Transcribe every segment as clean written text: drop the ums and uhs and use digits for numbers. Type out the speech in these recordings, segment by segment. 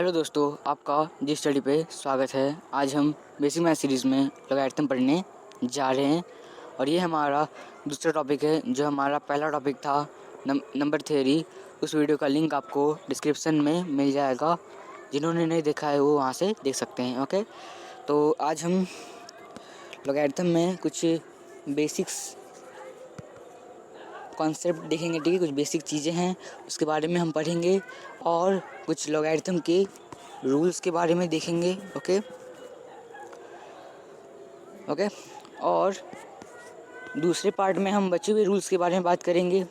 Hello दोस्तों, आपका जी study पे स्वागत है। आज हम बेसिक मैथ सीरीज़ में लॉगरिथम पढ़ने जा रहे हैं और ये हमारा दूसरा टॉपिक है। जो हमारा पहला टॉपिक था नंबर थ्योरी, उस वीडियो का लिंक आपको डिस्क्रिप्शन में मिल जाएगा। जिन्होंने नहीं देखा है वो वहाँ से देख सकते हैं। ओके, तो आज हम लॉगरिथम में कुछ बेसिक्स कॉन्सेप्ट देखेंगे। ठीक है, कुछ बेसिक चीज़ें हैं उसके बारे में हम पढ़ेंगे और कुछ लॉगरिथम के रूल्स के बारे में देखेंगे। ओके, और दूसरे पार्ट में हम बचे हुए रूल्स के बारे में बात करेंगे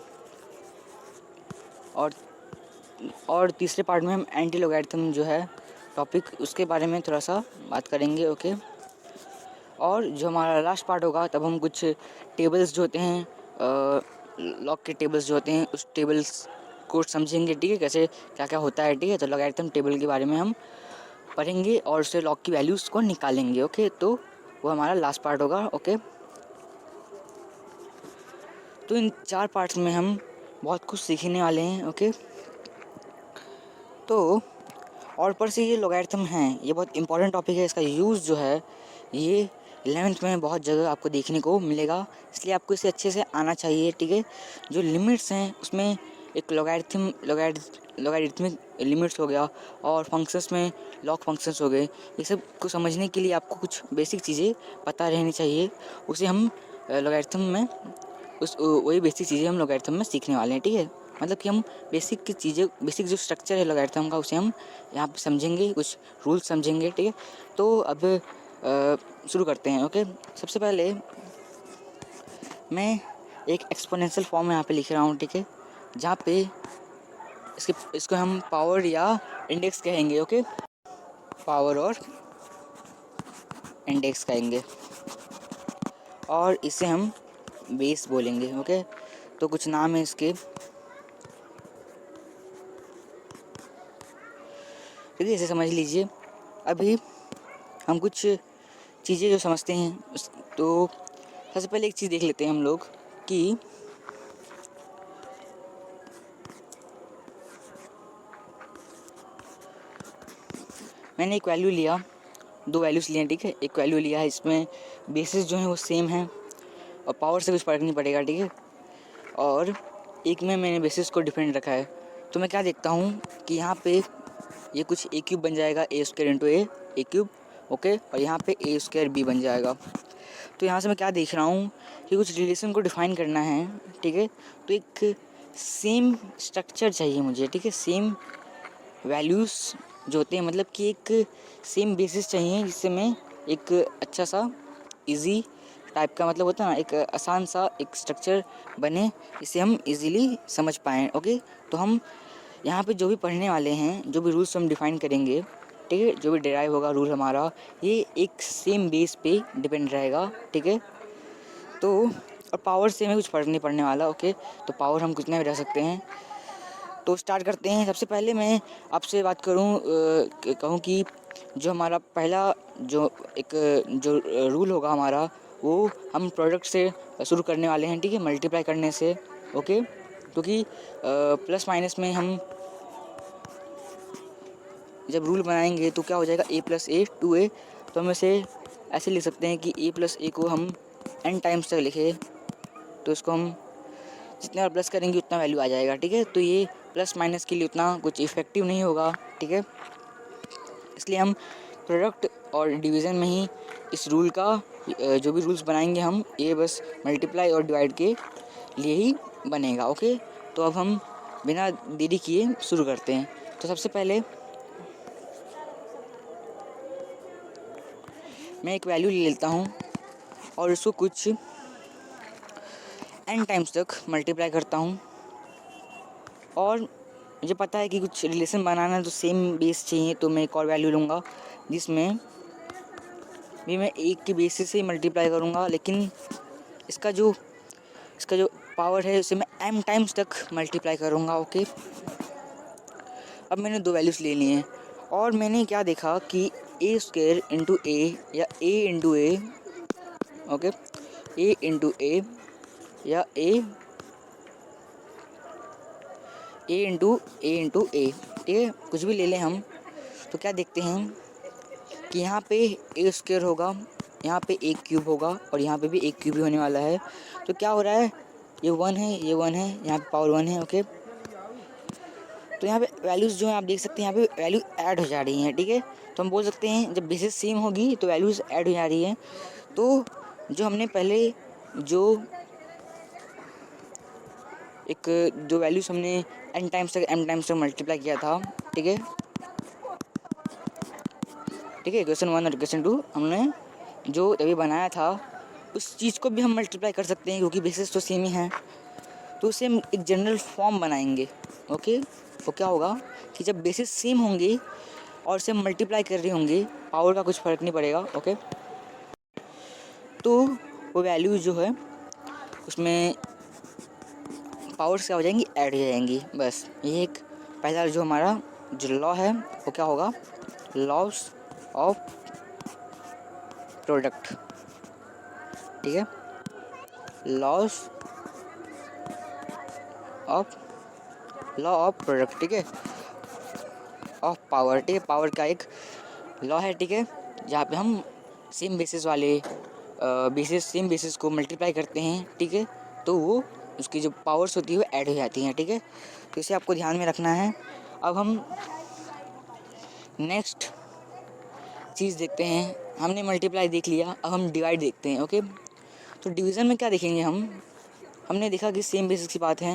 और तीसरे पार्ट में हम एंटी लॉगरिथम जो है टॉपिक, उसके बारे में थोड़ा सा बात करेंगे। ओके, और जो हमारा लास्ट पार्ट होगा तब हम कुछ टेबल्स जो होते हैं, लॉग के टेबल्स जो होते हैं, उस टेबल्स को समझेंगे। ठीक है, कैसे क्या क्या होता है। ठीक है, तो लॉगरिथम टेबल के बारे में हम पढ़ेंगे और उससे लॉग की वैल्यूज़ को निकालेंगे। ओके, तो वो हमारा लास्ट पार्ट होगा। ओके, तो इन 4 पार्ट्स में हम बहुत कुछ सीखने वाले हैं। ओके, तो और ऊपर से ये लॉगरिथम हैं, ये बहुत इंपॉर्टेंट टॉपिक है। इसका यूज़ जो है ये 11th में बहुत जगह आपको देखने को मिलेगा, इसलिए आपको इसे अच्छे से आना चाहिए। ठीक है, जो लिमिट्स हैं उसमें एक लॉगरिथमिक लिमिट्स हो गया और फंक्शंस में लॉग फंक्शंस हो गए। ये सब को समझने के लिए आपको कुछ बेसिक चीज़ें पता रहनी चाहिए। उसे हम लॉगरिथम में वही बेसिक चीज़ें हम लॉगरिथम में सीखने वाले हैं। ठीक है, मतलब कि हम बेसिक की चीज़ें, बेसिक जो स्ट्रक्चर है लॉगरिथम का, उसे हम यहाँ पे समझेंगे, कुछ रूल्स समझेंगे। ठीक है, तो अब शुरू करते हैं। ओके, सबसे पहले मैं एक एक्सपोनेंशियल फॉर्म यहाँ पे लिख रहा हूँ। ठीक है, जहाँ पे इसको हम पावर या इंडेक्स कहेंगे। ओके, पावर और इंडेक्स कहेंगे और इसे हम बेस बोलेंगे। ओके, तो कुछ नाम है इसके। ठीक है, इसे समझ लीजिए। अभी हम कुछ चीज़ें जो समझते हैं तो सबसे पहले एक चीज़ देख लेते हैं हम लोग कि मैंने एक वैल्यू लिया, 2 वैल्यूज़ लिए। ठीक है, एक वैल्यू लिया है, इसमें बेसिस जो है वो सेम है और पावर से कुछ फ़र्क नहीं पड़ेगा। ठीक है, और एक में मैंने बेसिस को डिफरेंट रखा है। तो मैं क्या देखता हूँ कि यहाँ पे ये कुछ ए क्यूब बन जाएगा, ए स्क्वायर इंटू ए क्यूब। ओके, और यहाँ पे ए स्क्वायर बी बन जाएगा। तो यहाँ से मैं क्या देख रहा हूँ कि कुछ रिलेशन को डिफाइन करना है। ठीक है, तो एक सेम स्ट्रक्चर चाहिए मुझे। ठीक है, सेम वैल्यूज़ जो होते हैं, मतलब कि एक सेम बेसिस चाहिए जिससे मैं एक अच्छा सा इजी टाइप का, मतलब होता है ना, एक आसान सा एक स्ट्रक्चर बने, इसे हम इजीली समझ पाएँ। ओके, तो हम यहाँ पे जो भी पढ़ने वाले हैं, जो भी रूल्स हम डिफ़ाइन करेंगे, ठीक है, जो भी डिराइव होगा रूल हमारा, ये एक सेम बेस पे डिपेंड रहेगा। ठीक है, तो और पावर से हमें कुछ फ़र्क नहीं पड़ने वाला। ओके, तो पावर हम कितना भी रह सकते हैं। तो स्टार्ट करते हैं। सबसे पहले मैं आपसे बात कहूँ कि जो हमारा पहला जो रूल होगा हमारा, वो हम प्रोडक्ट से शुरू करने वाले हैं। ठीक है, मल्टीप्लाई करने से। ओके, क्योंकि प्लस माइनस में हम जब रूल बनाएंगे तो क्या हो जाएगा, a प्लस ए 2a। तो हम इसे ऐसे लिख सकते हैं कि a प्लस ए को हम n टाइम्स तक लिखे, तो इसको हम जितने बार प्लस करेंगे उतना वैल्यू आ जाएगा। ठीक है, तो ये प्लस माइनस के लिए उतना कुछ इफेक्टिव नहीं होगा। ठीक है, इसलिए हम प्रोडक्ट और डिवीज़न में ही इस रूल का जो भी रूल्स बनाएंगे हम, ये बस मल्टीप्लाई और डिवाइड के लिए ही बनेगा। ओके, तो अब हम बिना देरी किए शुरू करते हैं। तो सबसे पहले मैं एक वैल्यू ले लेता हूँ और इसको कुछ n टाइम्स तक मल्टीप्लाई करता हूँ और मुझे पता है कि कुछ रिलेशन बनाना है तो सेम बेस चाहिए, तो मैं एक और वैल्यू लूँगा जिसमें भी मैं एक के बेसिस से ही मल्टीप्लाई करूँगा, लेकिन इसका जो पावर है उसे मैं m टाइम्स तक मल्टीप्लाई करूँगा। ओके, अब मैंने 2 वैल्यूज़ ले ली हैं और मैंने क्या देखा कि ए स्क्वायर इंटू ए या ए इंटू ए, ओके, ए इंटू ए या ए इंटू ए, ठीक है, कुछ भी ले लें हम, तो क्या देखते हैं कि यहाँ पे ए स्क्वायर होगा, यहाँ पे एक क्यूब होगा और यहाँ पे भी एक क्यूब ही होने वाला है। तो क्या हो रहा है, ये 1 है, ये 1 है, यहाँ पे पावर 1 है। ओके, तो यहाँ पे वैल्यूज़ जो है आप देख सकते हैं, यहाँ पे वैल्यू ऐड हो जा रही हैं। ठीक है, तो हम बोल सकते हैं जब बेसिस सेम होगी तो वैल्यूज़ ऐड हो जा रही हैं। तो जो हमने पहले जो वैल्यूज़ हमने m टाइम्स तक मल्टीप्लाई किया था, ठीक है, क्वेश्चन 1 और क्वेश्चन 2 हमने जो अभी बनाया था उस चीज़ को भी हम मल्टीप्लाई कर सकते हैं क्योंकि बेसिस तो सेम ही हैं। तो उसे हम एक जनरल फॉर्म बनाएंगे। ओके, वो क्या होगा कि जब बेसिस सेम होंगे और उसे मल्टीप्लाई कर रहे होंगे, पावर का कुछ फ़र्क नहीं पड़ेगा। ओके, तो वो वैल्यू जो है उसमें पावर्स क्या हो जाएंगी, ऐड हो जाएंगी। बस ये एक पहला जो हमारा जो लॉ है वो क्या होगा, लॉस ऑफ प्रोडक्ट। ठीक है, लॉस ऑफ प्रोडक्ट। ठीक है, ऑफ पावर। ठीक है, पावर का एक लॉ है। ठीक है, जहाँ पे हम सेम बेसिस वाले सेम बेसिस को मल्टीप्लाई करते हैं। ठीक है, तो वो उसकी जो पावर्स होती है वो ऐड हो जाती हैं। ठीक है, तो इसे आपको ध्यान में रखना है। अब हम नेक्स्ट चीज़ देखते हैं। हमने मल्टीप्लाई देख लिया, अब हम डिवाइड देखते हैं। ओके, तो डिवीज़न में क्या देखेंगे हमने देखा कि सेम बेसिस की बात है।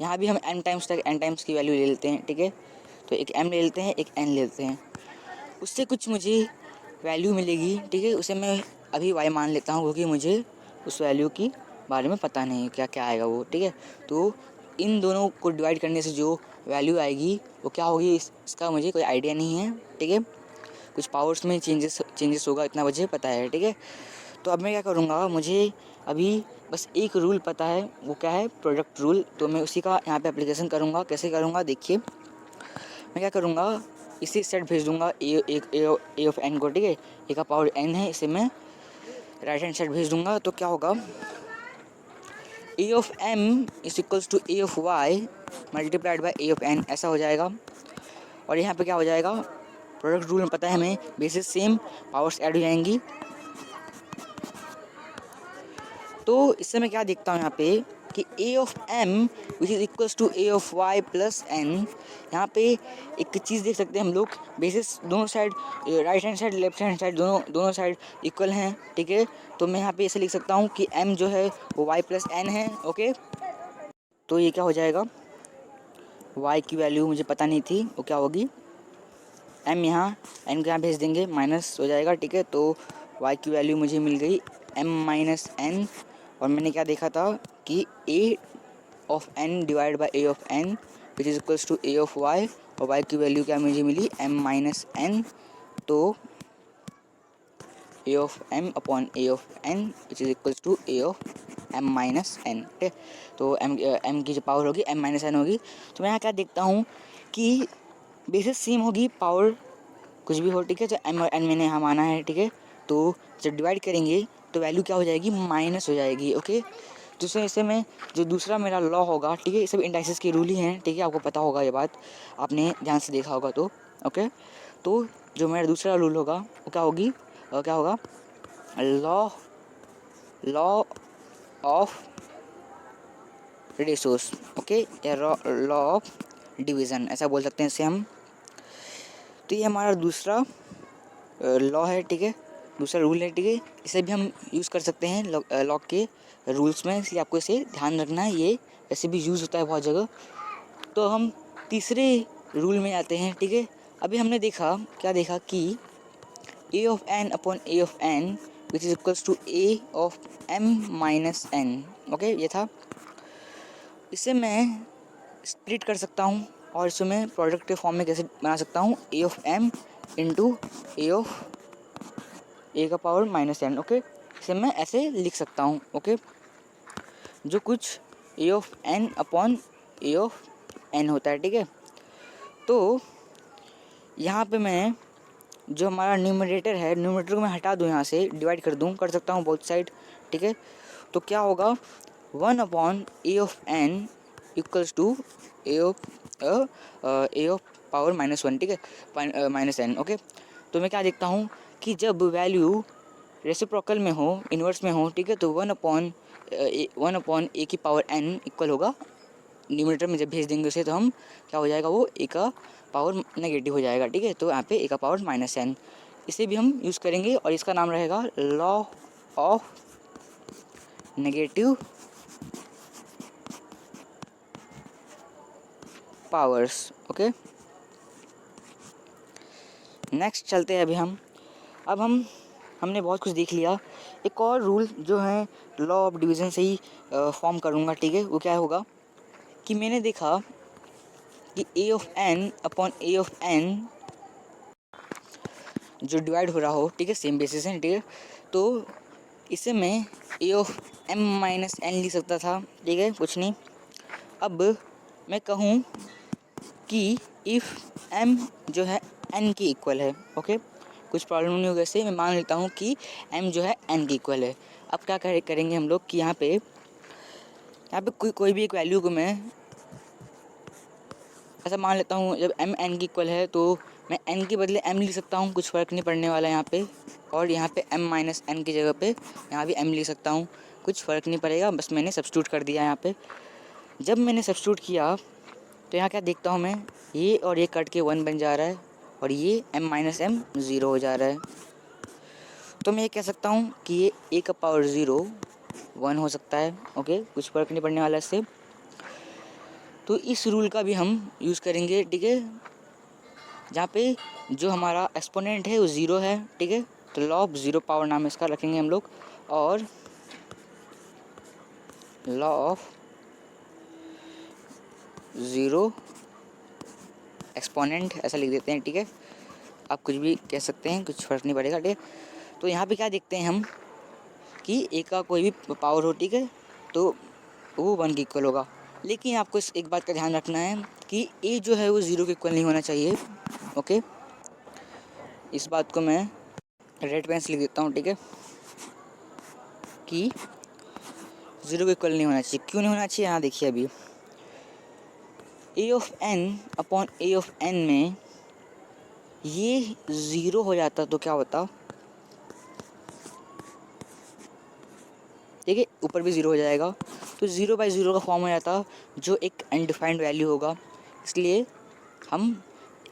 यहाँ भी हम n टाइम्स की वैल्यू ले लेते हैं। ठीक है, तो एक m ले लेते हैं, एक n ले लेते हैं, उससे कुछ मुझे वैल्यू मिलेगी। ठीक है, उसे मैं अभी y मान लेता हूँ क्योंकि मुझे उस वैल्यू की बारे में पता नहीं क्या क्या आएगा वो। ठीक है, तो इन दोनों को डिवाइड करने से जो वैल्यू आएगी वो क्या होगी, इसका मुझे कोई आइडिया नहीं है। ठीक है, कुछ पावर्स में चेंजेस होगा, इतना मुझे पता है। ठीक है, तो अब मैं क्या करूँगा, मुझे अभी बस एक रूल पता है, वो क्या है, प्रोडक्ट रूल। तो मैं उसी का यहाँ पे एप्लीकेशन करूँगा। कैसे करूँगा देखिए, मैं क्या करूँगा, इसी सेट भेज दूँगा ए ऑफ एन को। ठीक है, ए का पावर n है, इसे मैं राइट हैंड साइड भेज दूँगा। तो क्या होगा, A of m is equals to A of y multiplied by A of n, ऐसा हो जाएगा। और यहाँ पे क्या हो जाएगा, प्रोडक्ट रूल में पता है हमें, बेसिस सेम, पावर्स ऐड हो जाएंगी। तो इससे मैं क्या देखता हूँ यहाँ पे कि A of m which is equals to A of y plus n। यहाँ पे एक चीज़ देख सकते हैं हम लोग, बेसिस दोनों side, right hand side left hand side दोनों साइड इक्वल हैं। ठीक है, तो मैं यहाँ पे ऐसे लिख सकता हूँ कि m जो है वो y प्लस n है। ओके, तो ये क्या हो जाएगा, y की वैल्यू मुझे पता नहीं थी, वो क्या होगी, m यहाँ n को यहाँ भेज देंगे, माइनस हो जाएगा। ठीक है, तो y की वैल्यू मुझे मिल गई m माइनस n। और मैंने क्या देखा था कि a of n divide by a of n which is equals to a of y, और y की वैल्यू क्या मुझे मिली, m माइनस n। तो a of m upon a of n which is equals to a of m minus n। ठीक है, तो m की जो पावर होगी m माइनस n होगी। तो मैं यहाँ क्या देखता हूँ कि बेसिस सेम होगी, पावर कुछ भी हो। ठीक है, तो m और n मैंने यहाँ माना है। ठीक है, तो जब डिवाइड करेंगे तो वैल्यू क्या हो जाएगी, माइनस हो जाएगी। ओके, दूसरे हिस्से में जो दूसरा मेरा लॉ होगा, ठीक है, ये सब इंडाइसिस के रूल ही हैं। ठीक है, आपको पता होगा ये बात, आपने ध्यान से देखा होगा। तो ओके, तो जो मेरा दूसरा रूल होगा वो क्या होगी, क्या होगा, लॉ ऑफ रेशोस। ओके, या लॉ ऑफ डिवीज़न, ऐसा बोल सकते हैं इसे हम। तो ये हमारा दूसरा लॉ है। ठीक है, दूसरा रूल है। ठीक है, इसे भी हम यूज़ कर सकते हैं लॉ के रूल्स में, इसलिए आपको इसे ध्यान रखना है, ये ऐसे भी यूज़ होता है बहुत जगह। तो हम तीसरे रूल में आते हैं। ठीक है, अभी हमने क्या देखा कि a of n upon a of n which is equals to a of m minus n। Okay, ये था। इसे मैं स्प्लिट कर सकता हूँ और इसे मैं प्रोडक्ट के फॉर्म में कैसे बना सकता हूँ, a of m into a of a का पावर माइनस n। ओके, इसे मैं ऐसे लिख सकता हूँ। ओके, जो कुछ a of n upon a of n होता है। ठीक है, तो यहाँ पे मैं जो हमारा न्यूमरेटर है, न्यूमरेटर को मैं हटा दूँ, यहाँ से डिवाइड कर सकता हूँ बोथ साइड। ठीक है, तो क्या होगा, 1 upon a of n equals to a of power -1, ठीक है, -n, ओके। तो मैं क्या देखता हूँ कि जब वैल्यू रेसिप्रोकल में हो, इन्वर्स में हो, ठीक है, तो 1/a की पावर n इक्वल होगा, न्यूमरेटर में जब भेज देंगे उसे तो हम क्या हो जाएगा, वो a का पावर नेगेटिव हो जाएगा, ठीक है। तो यहाँ पे a का पावर -n, इसे भी हम यूज़ करेंगे और इसका नाम रहेगा law of negative powers, okay. Next चलते हैं अभी हम हमने बहुत कुछ देख लिया। एक और रूल जो है लॉ ऑफ डिवीज़न से ही फॉर्म करूँगा, ठीक है। वो क्या होगा कि मैंने देखा कि a of n upon a of n जो डिवाइड हो रहा हो, ठीक है, सेम बेसिस है, ठीक है, तो इसे मैं a of m minus n लिख सकता था, ठीक है, कुछ नहीं। अब मैं कहूँ कि इफ़ m जो है n की इक्वल है, ओके, कुछ प्रॉब्लम नहीं होगा, इससे मैं मान लेता हूँ कि m जो है n की इक्वल है। अब क्या करेंगे हम लोग कि यहाँ पे कोई भी एक वैल्यू को मैं ऐसा मान लेता हूँ, जब m n की इक्वल है तो मैं n के बदले m लिख सकता हूँ, कुछ फ़र्क नहीं पड़ने वाला यहाँ पे। और यहाँ पे m माइनस n की जगह पे यहाँ भी m लिख सकता हूँ, कुछ फ़र्क नहीं पड़ेगा, बस मैंने सब्स्टिट्यूट कर दिया यहाँ पे। जब मैंने सब्स्टिट्यूट किया तो यहाँ क्या देखता हूँ मैं, ये और ये कट के 1 बन जा रहा है और ये m माइनस m 0 हो जा रहा है। तो मैं ये कह सकता हूँ कि ये a का पावर 0 1 हो सकता है, ओके, कुछ फ़र्क नहीं पड़ने वाला इससे। तो इस रूल का भी हम यूज़ करेंगे, ठीक है, जहाँ पे जो हमारा एक्सपोनेंट है वो 0 है, ठीक है। तो लॉ ऑफ 0 पावर नाम इसका रखेंगे हम लोग, और लॉ ऑफ 0 एक्सपोनेंट ऐसा लिख देते हैं, ठीक है। आप कुछ भी कह सकते हैं, कुछ फ़र्क नहीं पड़ेगा, ठीक है। तो यहाँ पे क्या देखते हैं हम कि a का कोई भी पावर हो, ठीक है, तो वो 1 के इक्वल होगा। लेकिन आपको इस एक बात का ध्यान रखना है कि a जो है वो 0 के इक्वल नहीं होना चाहिए, ओके। इस बात को मैं रेड पेन से लिख देता हूँ, ठीक है, कि 0 के इक्वल नहीं होना चाहिए। क्यों नहीं होना चाहिए, यहाँ देखिए अभी a of n upon a of n में ये 0 हो जाता तो क्या होता, ठीक है, ऊपर भी 0 हो जाएगा, तो 0/0 का फॉर्म हो जाता जो एक अनडिफाइंड वैल्यू होगा। इसलिए हम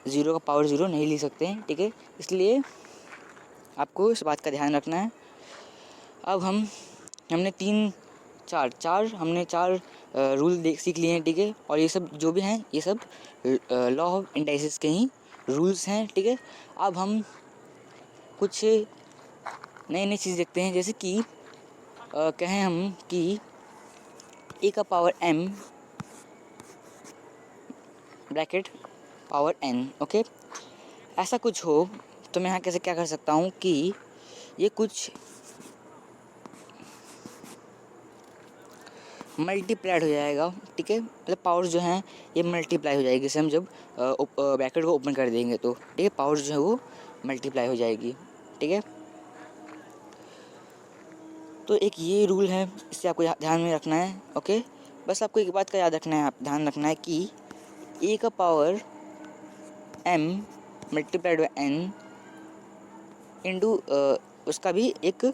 0 का पावर 0 नहीं ले सकते हैं, ठीक है। इसलिए आपको इस बात का ध्यान रखना है। अब हमने चार रूल सीख लिए हैं, ठीक है, और ये सब जो भी हैं ये सब लॉ ऑफ इंडाइसिस के ही रूल्स हैं, ठीक है। अब हम कुछ नई नई चीज़ देखते हैं, जैसे कि कहें हम कि a का power m bracket power n, okay, ऐसा कुछ हो तो मैं यहाँ कैसे क्या कर सकता हूँ कि ये कुछ मल्टीप्लाइड हो जाएगा, ठीक है, मतलब पावर्स जो हैं ये मल्टीप्लाई हो जाएगी, इसे हम जब ब्रैकेट को ओपन कर देंगे तो, ठीक है, पावर्स जो है वो मल्टीप्लाई हो जाएगी, ठीक है। तो एक ये रूल है, इससे आपको ध्यान में रखना है, ओके। बस आपको एक बात का याद रखना है, आप ध्यान रखना है कि a का power m multiplied by n into उसका भी एक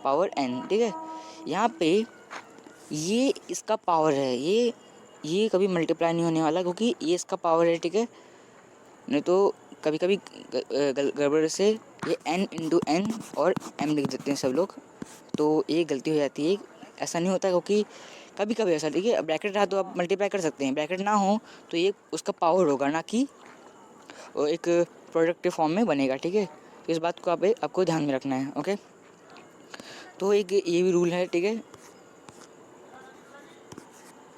पावर n, ठीक है। यहाँ पे ये इसका पावर है, ये कभी मल्टीप्लाई नहीं होने वाला क्योंकि ये इसका पावर है, ठीक है। नहीं तो कभी कभी गड़बड़ से ये n इंटू n और m लिख देते हैं सब लोग, तो ये गलती हो जाती है। ऐसा नहीं होता क्योंकि कभी कभी ऐसा, ठीक है, ब्रैकेट रहा तो आप मल्टीप्लाई कर सकते हैं, ब्रैकेट ना हो तो ये उसका पावर होगा, ना कि एक प्रोडक्ट के फॉर्म में बनेगा, ठीक है। तो इस बात को आपको ध्यान में रखना है, ओके। तो एक ये भी रूल है, ठीक है,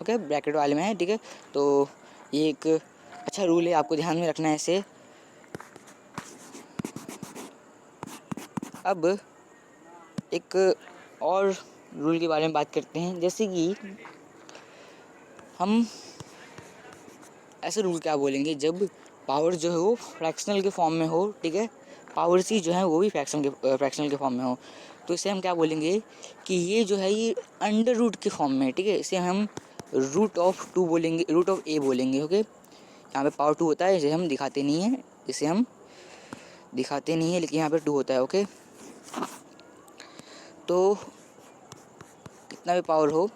ओके, ब्रैकेट वाले में है, ठीक है। तो ये एक अच्छा रूल है, आपको ध्यान में रखना है इसे। अब एक और रूल के बारे में बात करते हैं, जैसे कि हम ऐसे रूल क्या बोलेंगे जब पावर जो है वो फ्रैक्शनल के फॉर्म में हो, ठीक है, पावर सी जो है वो भी फ्रैक्शनल के फॉर्म में हो, तो इसे हम क्या बोलेंगे कि ये जो है ये अंडर रूट के फॉर्म में, ठीक है, इसे हम रूट ऑफ 2 बोलेंगे, रूट ऑफ a बोलेंगे, ओके। यहाँ पे पावर 2 होता है, जिसे हम दिखाते नहीं हैं, लेकिन यहाँ पे 2 होता है। ओके, तो कितना भी पावर हो,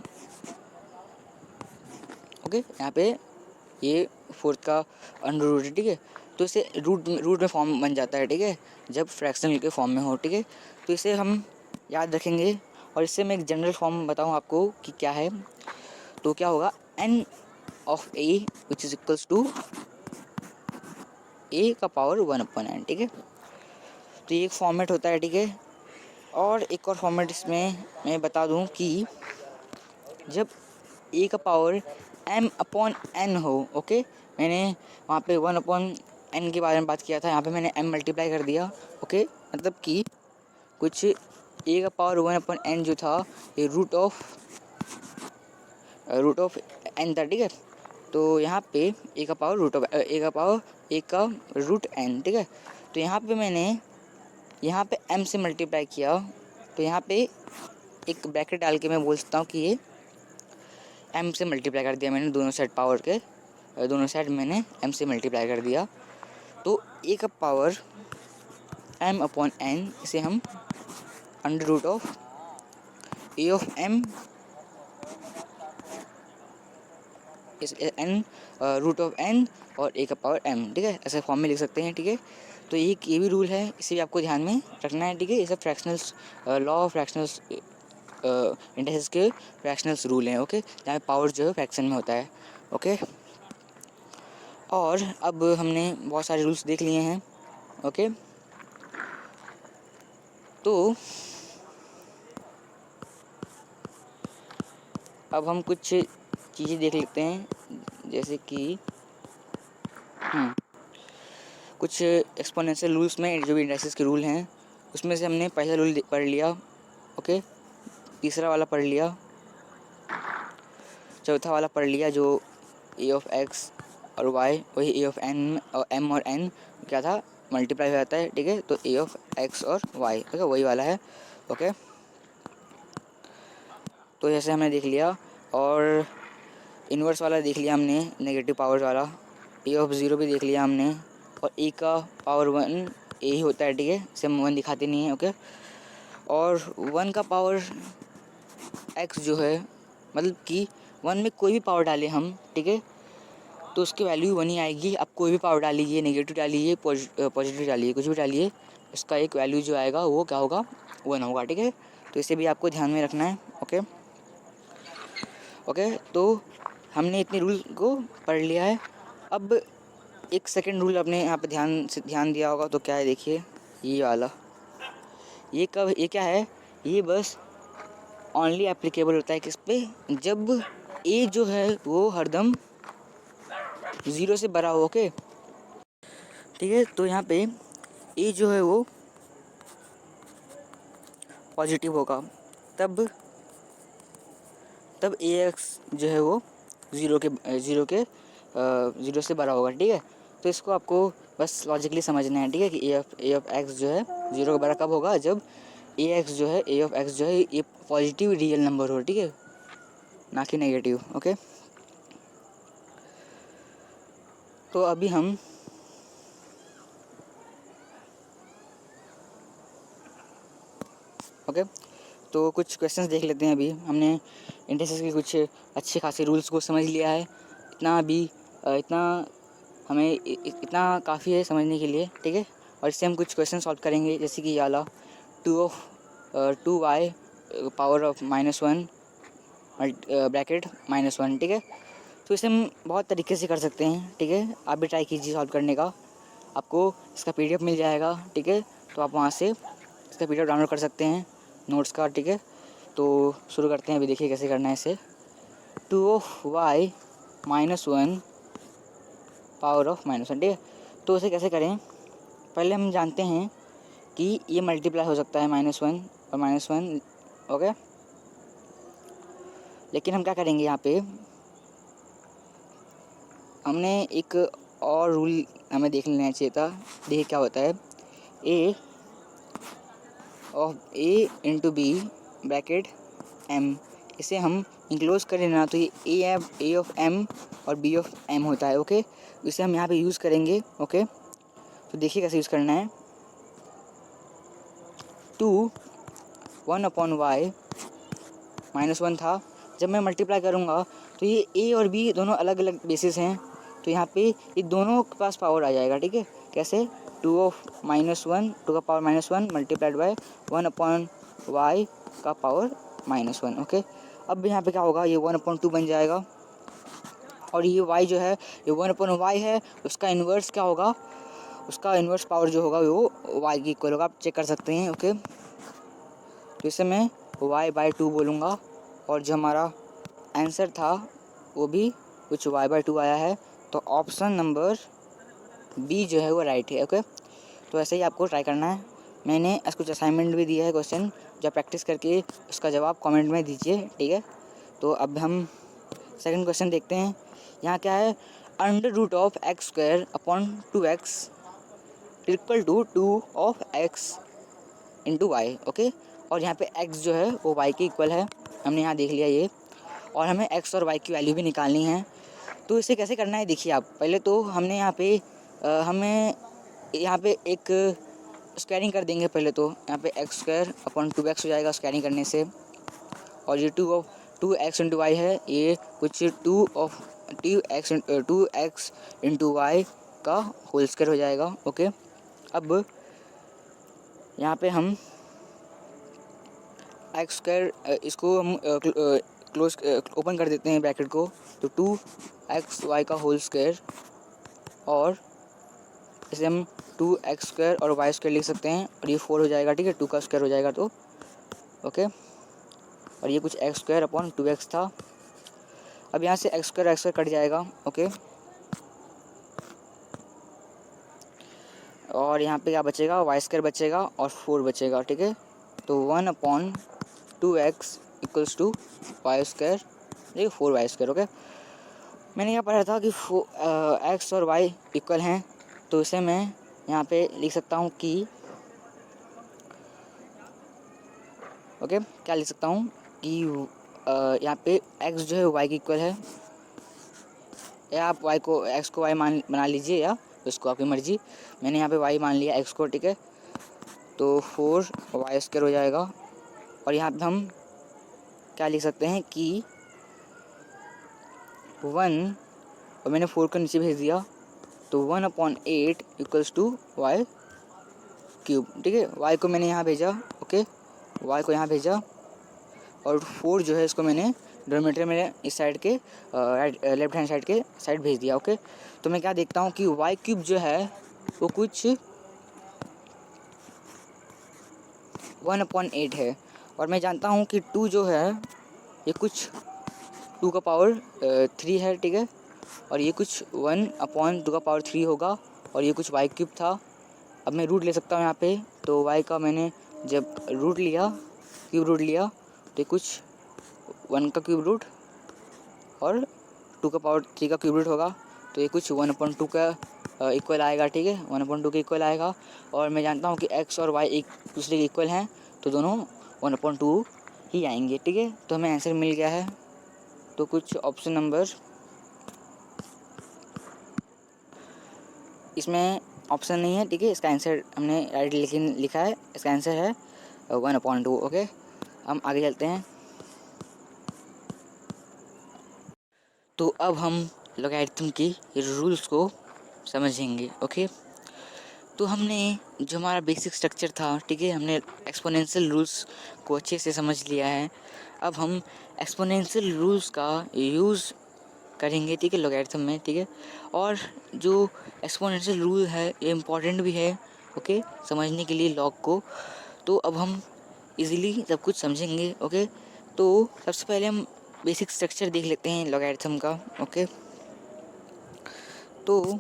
ओके, यहाँ पे ये 4th का अंडर रूट है, ठीक है। तो इसे रूट में फॉर्म बन जाता है, ठीक है, जब फ्रैक्शनल के फॉर्म में हो, ठीक है। तो इसे हम याद रखेंगे, और इससे मैं एक जनरल फॉर्म बताऊँ आपको कि क्या है। तो क्या होगा, n of a which is equals to a का पावर 1/n, ठीक है। तो ये एक फॉर्मेट होता है, ठीक है। और एक और फॉर्मेट इसमें मैं बता दूं कि जब a का पावर m/n हो, ओके, मैंने वहाँ पे 1/n के बारे में बात किया था, यहाँ पे मैंने m मल्टीप्लाई कर दिया, ओके। मतलब कि कुछ a का पावर 1/n जो था, ये रूट ऑफ n था, ठीक है। तो यहाँ पे a का पावर रूट n, ठीक है। तो यहाँ पे मैंने यहाँ पे m से मल्टीप्लाई किया, तो यहाँ पे एक ब्रैकेट डाल के मैं बोल सकता हूँ कि ये m से मल्टीप्लाई कर दिया मैंने, दोनों साइड पावर के, दोनों साइड मैंने m से मल्टीप्लाई कर दिया। तो a का पावर m/n, इसे हम under root of a of m इस n रूट ऑफ n और a का पावर m, ठीक है, ऐसे फॉर्म में लिख सकते हैं, ठीक है। तो ये भी रूल है, इसे भी आपको ध्यान में रखना है, ठीक है। ये सब फ्रैक्शनल्स लॉ ऑफ फ्रैक्शनल्स इंडेक्सेस के फ्रैक्शनल्स रूल हैं, ओके, जहाँ पावर जो है फ्रैक्शन में होता है, ओके। और अब हमने बहुत सारे रूल्स देख लिए हैं, ओके। तो अब हम कुछ चीज़ें देख लेते हैं, जैसे कि कुछ एक्सपोनेंशियल रूल्स में जो भी इंडेक्सेस के रूल हैं, उसमें से हमने पहला रूल पढ़ लिया, ओके, तीसरा वाला पढ़ लिया, चौथा वाला पढ़ लिया, जो a ऑफ x और y, वही a ऑफ n और m और n क्या था, मल्टीप्लाई हो जाता है, ठीक है। तो a ऑफ x और y, ओके, वही वाला है, ओके। तो जैसे हमने देख लिया, और इन्वर्स वाला देख लिया हमने, नेगेटिव पावर वाला, a ऑफ 0 भी देख लिया हमने, और a का पावर 1 a ही होता है, ठीक है, इसे हम 1 दिखाते नहीं हैं, ओके। और 1 का पावर x जो है, मतलब कि 1 में कोई भी पावर डालें हम, ठीक है, तो उसकी वैल्यू 1 ही आएगी। आप कोई भी पावर डालिए, नेगेटिव डालिए, पॉजिटिव डालिए, कुछ भी डालिए, उसका एक वैल्यू जो आएगा वो क्या होगा, 1 होगा, ठीक है। तो इसे भी आपको ध्यान में रखना है, ओके। तो हमने इतने रूल को पढ़ लिया है। अब एक सेकंड रूल आपने यहाँ पे ध्यान दिया होगा, तो क्या है, देखिए, ये वाला, ये क्या है, ये बस ओनली एप्लीकेबल होता है किस पे, जब a जो है वो हरदम 0 से बड़ा हो, ओके, ठीक है। तो यहाँ पे a जो है वो पॉजिटिव होगा, तब ax जो है वो 0 से बड़ा होगा, ठीक है। तो इसको आपको बस लॉजिकली समझना है, ठीक है, कि a ऑफ x जो है 0 का बड़ा कब होगा, जब a ऑफ x जो है ये पॉजिटिव रियल नंबर हो, ठीक है, ना कि नेगेटिव, ओके। तो अभी हम ओके, तो कुछ क्वेश्चंस देख लेते हैं। अभी हमने इंडेक्सेस के कुछ अच्छे खासे रूल्स को समझ लिया है, इतना हमें इतना काफ़ी है समझने के लिए, ठीक है। और इससे हम कुछ क्वेश्चन सॉल्व करेंगे, जैसे कि ये वाला 2y पावर ऑफ -1 ब्रैकेट -1, ठीक है। तो इसे हम बहुत तरीके से कर सकते हैं, ठीक है। आप भी ट्राई कीजिए सॉल्व करने का, आपको इसका PDF मिल जाएगा, ठीक है। तो आप वहाँ से इसका PDF डाउनलोड कर सकते हैं, नोट्स का, ठीक है। तो शुरू करते हैं, अभी देखिए कैसे करना है इसे। 2y -1 पावर ऑफ -1, ठीक है। तो इसे कैसे करें, पहले हम जानते हैं कि ये मल्टीप्लाई हो सकता है -1 और -1, ओके। लेकिन हम क्या करेंगे, यहाँ पे हमने एक और रूल हमें देख लेना चाहिए था। देखिए क्या होता है, a of a into b bracket m, इसे हम इंक्लोज करें ना तो ये ए ऑफ एम और बी ऑफ एम होता है। ओके, इसे हम यहाँ पे यूज़ करेंगे। ओके, तो देखिए कैसे यूज़ करना है। 2 1/y -1 था। जब मैं मल्टीप्लाई करूँगा तो ये ए और बी दोनों अलग अलग बेसिस हैं, तो यहाँ पे ये दोनों के पास पावर आ जाएगा। ठीक है, कैसे 2 टू का पावर -1 मल्टीप्लाइड बाय 1/y का पावर -1। ओके, अब यहाँ पे क्या होगा, ये 1/2 बन जाएगा और ये y जो है ये 1/y है, उसका इन्वर्स क्या होगा, उसका इन्वर्स पावर जो होगा वो y की इक्वल होगा। आप चेक कर सकते हैं। ओके, तो इसे मैं y/2 बोलूँगा और जो हमारा आंसर था वो भी कुछ y/2 आया है, तो ऑप्शन नंबर बी जो है वो राइट है। ओके, तो ऐसे ही आपको ट्राई करना है। मैंने कुछ असाइनमेंट भी दिया है क्वेश्चन, जो प्रैक्टिस करके उसका जवाब कमेंट में दीजिए। ठीक है, तो अब हम सेकंड क्वेश्चन देखते हैं। यहाँ क्या है, √(x²/2x = 2(x × y)। ओके, और यहाँ पे x जो है वो y के इक्वल है, हमने यहाँ देख लिया ये, और हमें x और y की वैल्यू भी निकालनी है। तो इसे कैसे करना है देखिए आप। पहले तो हमने हमें यहाँ पे एक स्क्वायरिंग कर देंगे। पहले तो यहाँ पे x²/2x हो जाएगा स्क्वायरिंग करने से, और ये 2x × y है, ये कुछ 2x × y का होल स्क्वायर हो जाएगा। ओके, अब यहाँ पे हम x² इसको हम क्लोज ओपन कर देते हैं ब्रैकेट को, तो 2xy का होल स्क्वायर, और इसे हम 2x² और y² लिख सकते हैं, और ये 4 हो जाएगा। ठीक है, 2 का स्क्वायर हो जाएगा तो। ओके, और ये कुछ x²/2x था। अब यहाँ से x² कट जाएगा। ओके, और यहाँ पे क्या बचेगा, y² बचेगा और 4 बचेगा। ठीक है, तो 1/2x = y², ये 4y²। ओके, मैंने यहाँ पढ़ा था कि x और y इक्वल हैं, तो इसे मैं यहाँ पे लिख सकता हूँ कि ओके, क्या लिख सकता हूँ कि यहाँ पे x जो है y के इक्वल है, या आप x को y बना लीजिए, या उसको आपकी मर्जी। मैंने यहाँ पे y मान लिया x को। ठीक है, तो 4y² हो जाएगा, और यहाँ पे हम क्या लिख सकते हैं कि 1, और मैंने 4 को नीचे भेज दिया, तो 1/8 = y³। ठीक है, y को मैंने यहाँ भेजा। ओके, y को यहाँ भेजा, और 4 जो है इसको मैंने डिनोमिनेटर में इस साइड के लेफ्ट हैंड साइड के साइड भेज दिया। ओके, तो मैं क्या देखता हूँ कि y³ जो है वो कुछ 1/8 है, और मैं जानता हूँ कि 2 जो है ये कुछ 2 का पावर 3 है। ठीक है, और ये कुछ 1/2 का पावर 3 होगा, और ये कुछ y³ था। अब मैं रूट ले सकता हूँ यहाँ पे, तो y का मैंने जब क्यूब रूट लिया, तो ये कुछ 1 का क्यूब रूट और 2 का पावर 3 का क्यूब रूट होगा, तो ये कुछ 1/2 का इक्वल आएगा। ठीक है, 1/2 के इक्वल आएगा, और मैं जानता हूँ कि x और y एक दूसरे के इक्वल हैं, तो दोनों 1/2 ही आएंगे। ठीक है, तो हमें आंसर मिल गया है। तो कुछ ऑप्शन नंबर, इसमें ऑप्शन नहीं है। ठीक है, इसका आंसर हमने राइट लिखा है, इसका आंसर है 1/2। ओके, हम आगे चलते हैं। तो अब हम लॉगरिथम की रूल्स को समझेंगे। ओके, तो हमने जो हमारा बेसिक स्ट्रक्चर था, ठीक है, हमने एक्सपोनेंशियल रूल्स को अच्छे से समझ लिया है। अब हम एक्सपोनेंशियल रूल्स का यूज़ करेंगे। ठीक है, लॉगरिथम में। ठीक है, और जो एक्सपोनेंशियल रूल है ये इम्पॉर्टेंट भी है। ओके, समझने के लिए लॉग को। तो अब हम इजीली सब कुछ समझेंगे। ओके, तो सबसे पहले हम बेसिक स्ट्रक्चर देख लेते हैं लॉगरिथम का। ओके, तो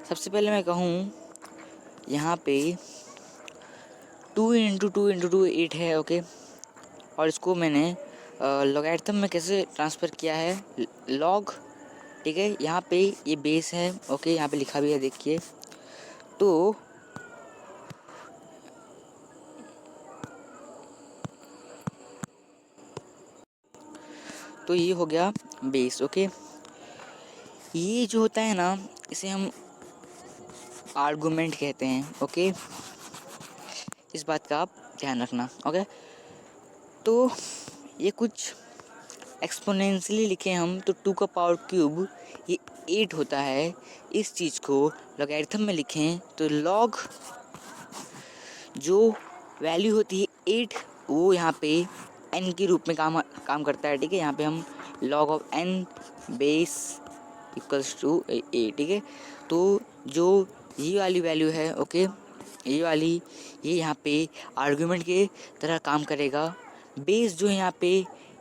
सबसे पहले मैं कहूँ यहाँ पे 2 × 2 × 2 8 है। ओके, और इसको मैंने लॉगरिथम में कैसे ट्रांसफ़र किया है, लॉग। ठीक है, यहाँ पे ये बेस है। ओके, यहाँ पे लिखा भी है, देखिए। तो तो ये हो गया बेस। ओके, ये जो होता है ना, इसे हम आर्गुमेंट कहते हैं। ओके, इस बात का आप ध्यान रखना। ओके, तो ये कुछ एक्सपोनेंशियली लिखे हम तो 2 का पावर क्यूब ये 8 होता है। इस चीज़ को लॉगरिथम में लिखें तो लॉग जो वैल्यू होती है 8 वो यहाँ पे n के रूप में काम करता है। ठीक है, यहाँ पे हम log of n base equals to 8। ठीक है, तो जो ये वाली वैल्यू है, ओके, ये वाली ये यहाँ पे आर्गुमेंट के तरह काम करेगा। बेस जो है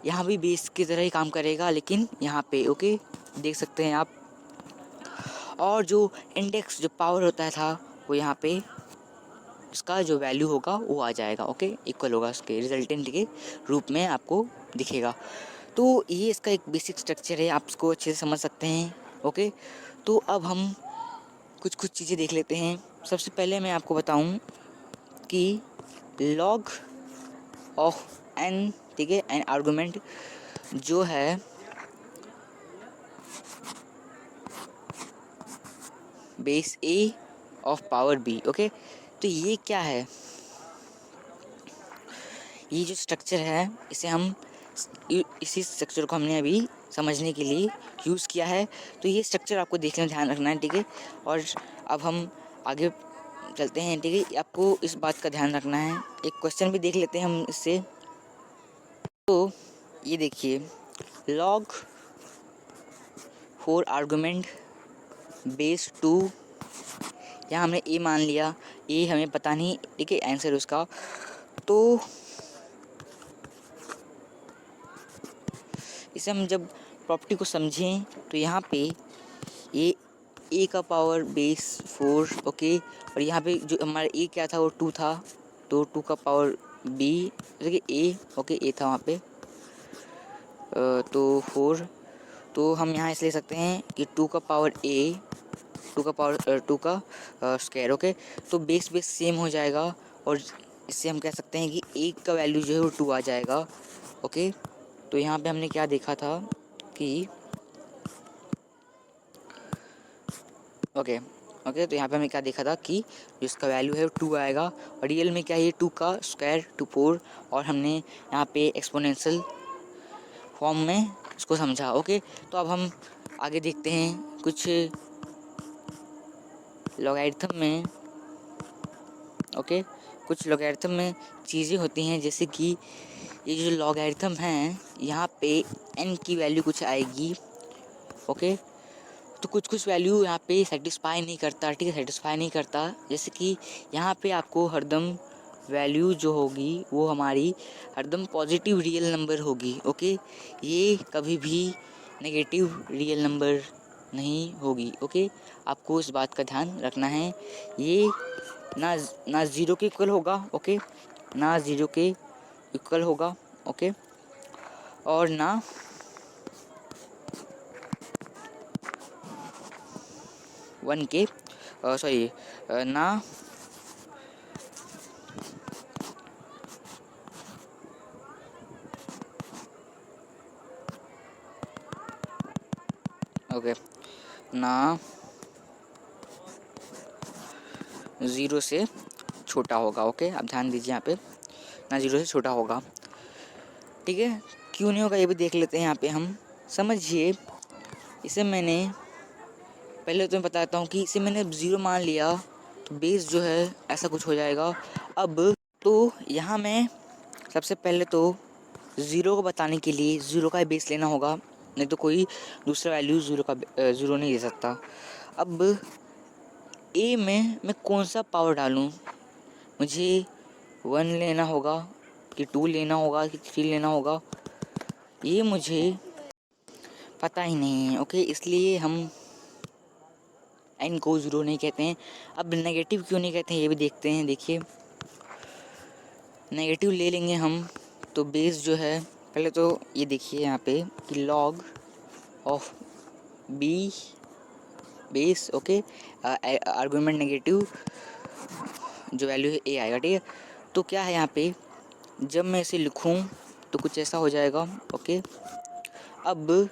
यहाँ भी बेस की तरह ही काम करेगा, लेकिन यहाँ पे ओके देख सकते हैं आप। और जो इंडेक्स जो पावर होता था वो यहाँ पे इसका जो वैल्यू होगा वो आ जाएगा। ओके, इक्वल होगा उसके रिजल्टेंट के रूप में आपको दिखेगा। तो ये इसका एक बेसिक स्ट्रक्चर है, आप इसको अच्छे से समझ सकते हैं। ओके, तो अब हम कुछ चीज़ें देख लेते हैं। सबसे पहले मैं आपको बताऊं कि लॉग ऑफ n, ठीक है, एन आर्गुमेंट जो है base a of power b। Okay, तो ये क्या है, ये जो स्ट्रक्चर है इसी स्ट्रक्चर को हमने अभी समझने के लिए यूज़ किया है। तो ये स्ट्रक्चर आपको देखने में ध्यान रखना है। ठीक है, और अब हम आगे चलते हैं। ठीक है, आपको इस बात का ध्यान रखना है। एक क्वेश्चन भी देख लेते हैं हम इससे। तो ये देखिए, लॉग 4 आर्गुमेंट बेस 2, यहाँ हमने ए मान लिया, ए हमें पता नहीं। ठीक है, आंसर उसका। तो इसे हम जब प्रॉपर्टी को समझें तो यहाँ पे ये ए का पावर बेस 4, ओके, और यहाँ पे जो हमारा ए क्या था वो 2 था, तो 2 का पावर बी, देखिए ए, ओके, ए था वहाँ पे, तो 4। तो हम यहाँ इसलिए सकते हैं कि 2 का पावर ए, 2 का पावर 2 का स्क्वायर। ओके, तो बेस सेम हो जाएगा, और इससे हम कह सकते हैं कि ए का वैल्यू जो है वो 2 आ जाएगा। ओके, तो यहाँ पे हमने क्या देखा था कि ओके, तो यहाँ पे हमने क्या देखा था कि जिसका वैल्यू है वो 2 आएगा, और रियल में क्या है, 2 का स्क्वायर 2 4, और हमने यहाँ पे एक्सपोनेंशियल फॉर्म में इसको समझा। ओके, तो अब हम आगे देखते हैं कुछ लॉगरिथम में। ओके, कुछ लॉगरिथम में चीज़ें होती हैं, जैसे कि ये जो लॉगरिथम हैं यहाँ पे n की वैल्यू कुछ आएगी। ओके, तो कुछ वैल्यू यहाँ पे सेटिस्फाई नहीं करता। ठीक है, सेटिस्फाई नहीं करता, जैसे कि यहाँ पे आपको हरदम वैल्यू जो होगी वो हमारी हरदम पॉजिटिव रियल नंबर होगी। ओके, ये कभी भी नेगेटिव रियल नंबर नहीं होगी। ओके, आपको इस बात का ध्यान रखना है। ये ना ज़ीरो के इक्वल होगा। ओके, ना ज़ीरो के इक्वल होगा। ओके, और ना वन के सॉरी ना ओके, ना ज़ीरो से छोटा होगा। ओके, आप ध्यान दीजिए यहाँ पे, ना ज़ीरो से छोटा होगा। ठीक है, क्यों नहीं होगा ये भी देख लेते हैं। यहाँ पे हम समझिए, इसे मैंने पहले तो मैं बताता हूँ कि इसे मैंने ज़ीरो मान लिया, तो बेस जो है ऐसा कुछ हो जाएगा। अब तो यहाँ मैं सबसे पहले तो ज़ीरो को बताने के लिए ज़ीरो का बेस लेना होगा, नहीं तो कोई दूसरा वैल्यू ज़ीरो नहीं दे सकता। अब ए में मैं कौन सा पावर डालूँ, मुझे 1 लेना होगा कि 2 लेना होगा कि 3 लेना होगा, ये मुझे पता ही नहीं है। ओके, इसलिए हम n को ज़ीरो नहीं कहते हैं। अब नेगेटिव क्यों नहीं कहते हैं ये भी देखते हैं। देखिए, नेगेटिव ले लेंगे हम तो बेस जो है, पहले तो ये देखिए यहाँ पे कि log of B base, okay, argument negative जो वैल्यू है ए आएगा। ठीक है, तो क्या है यहाँ पे, जब मैं इसे लिखूँ तो कुछ ऐसा हो जाएगा। ओके, अब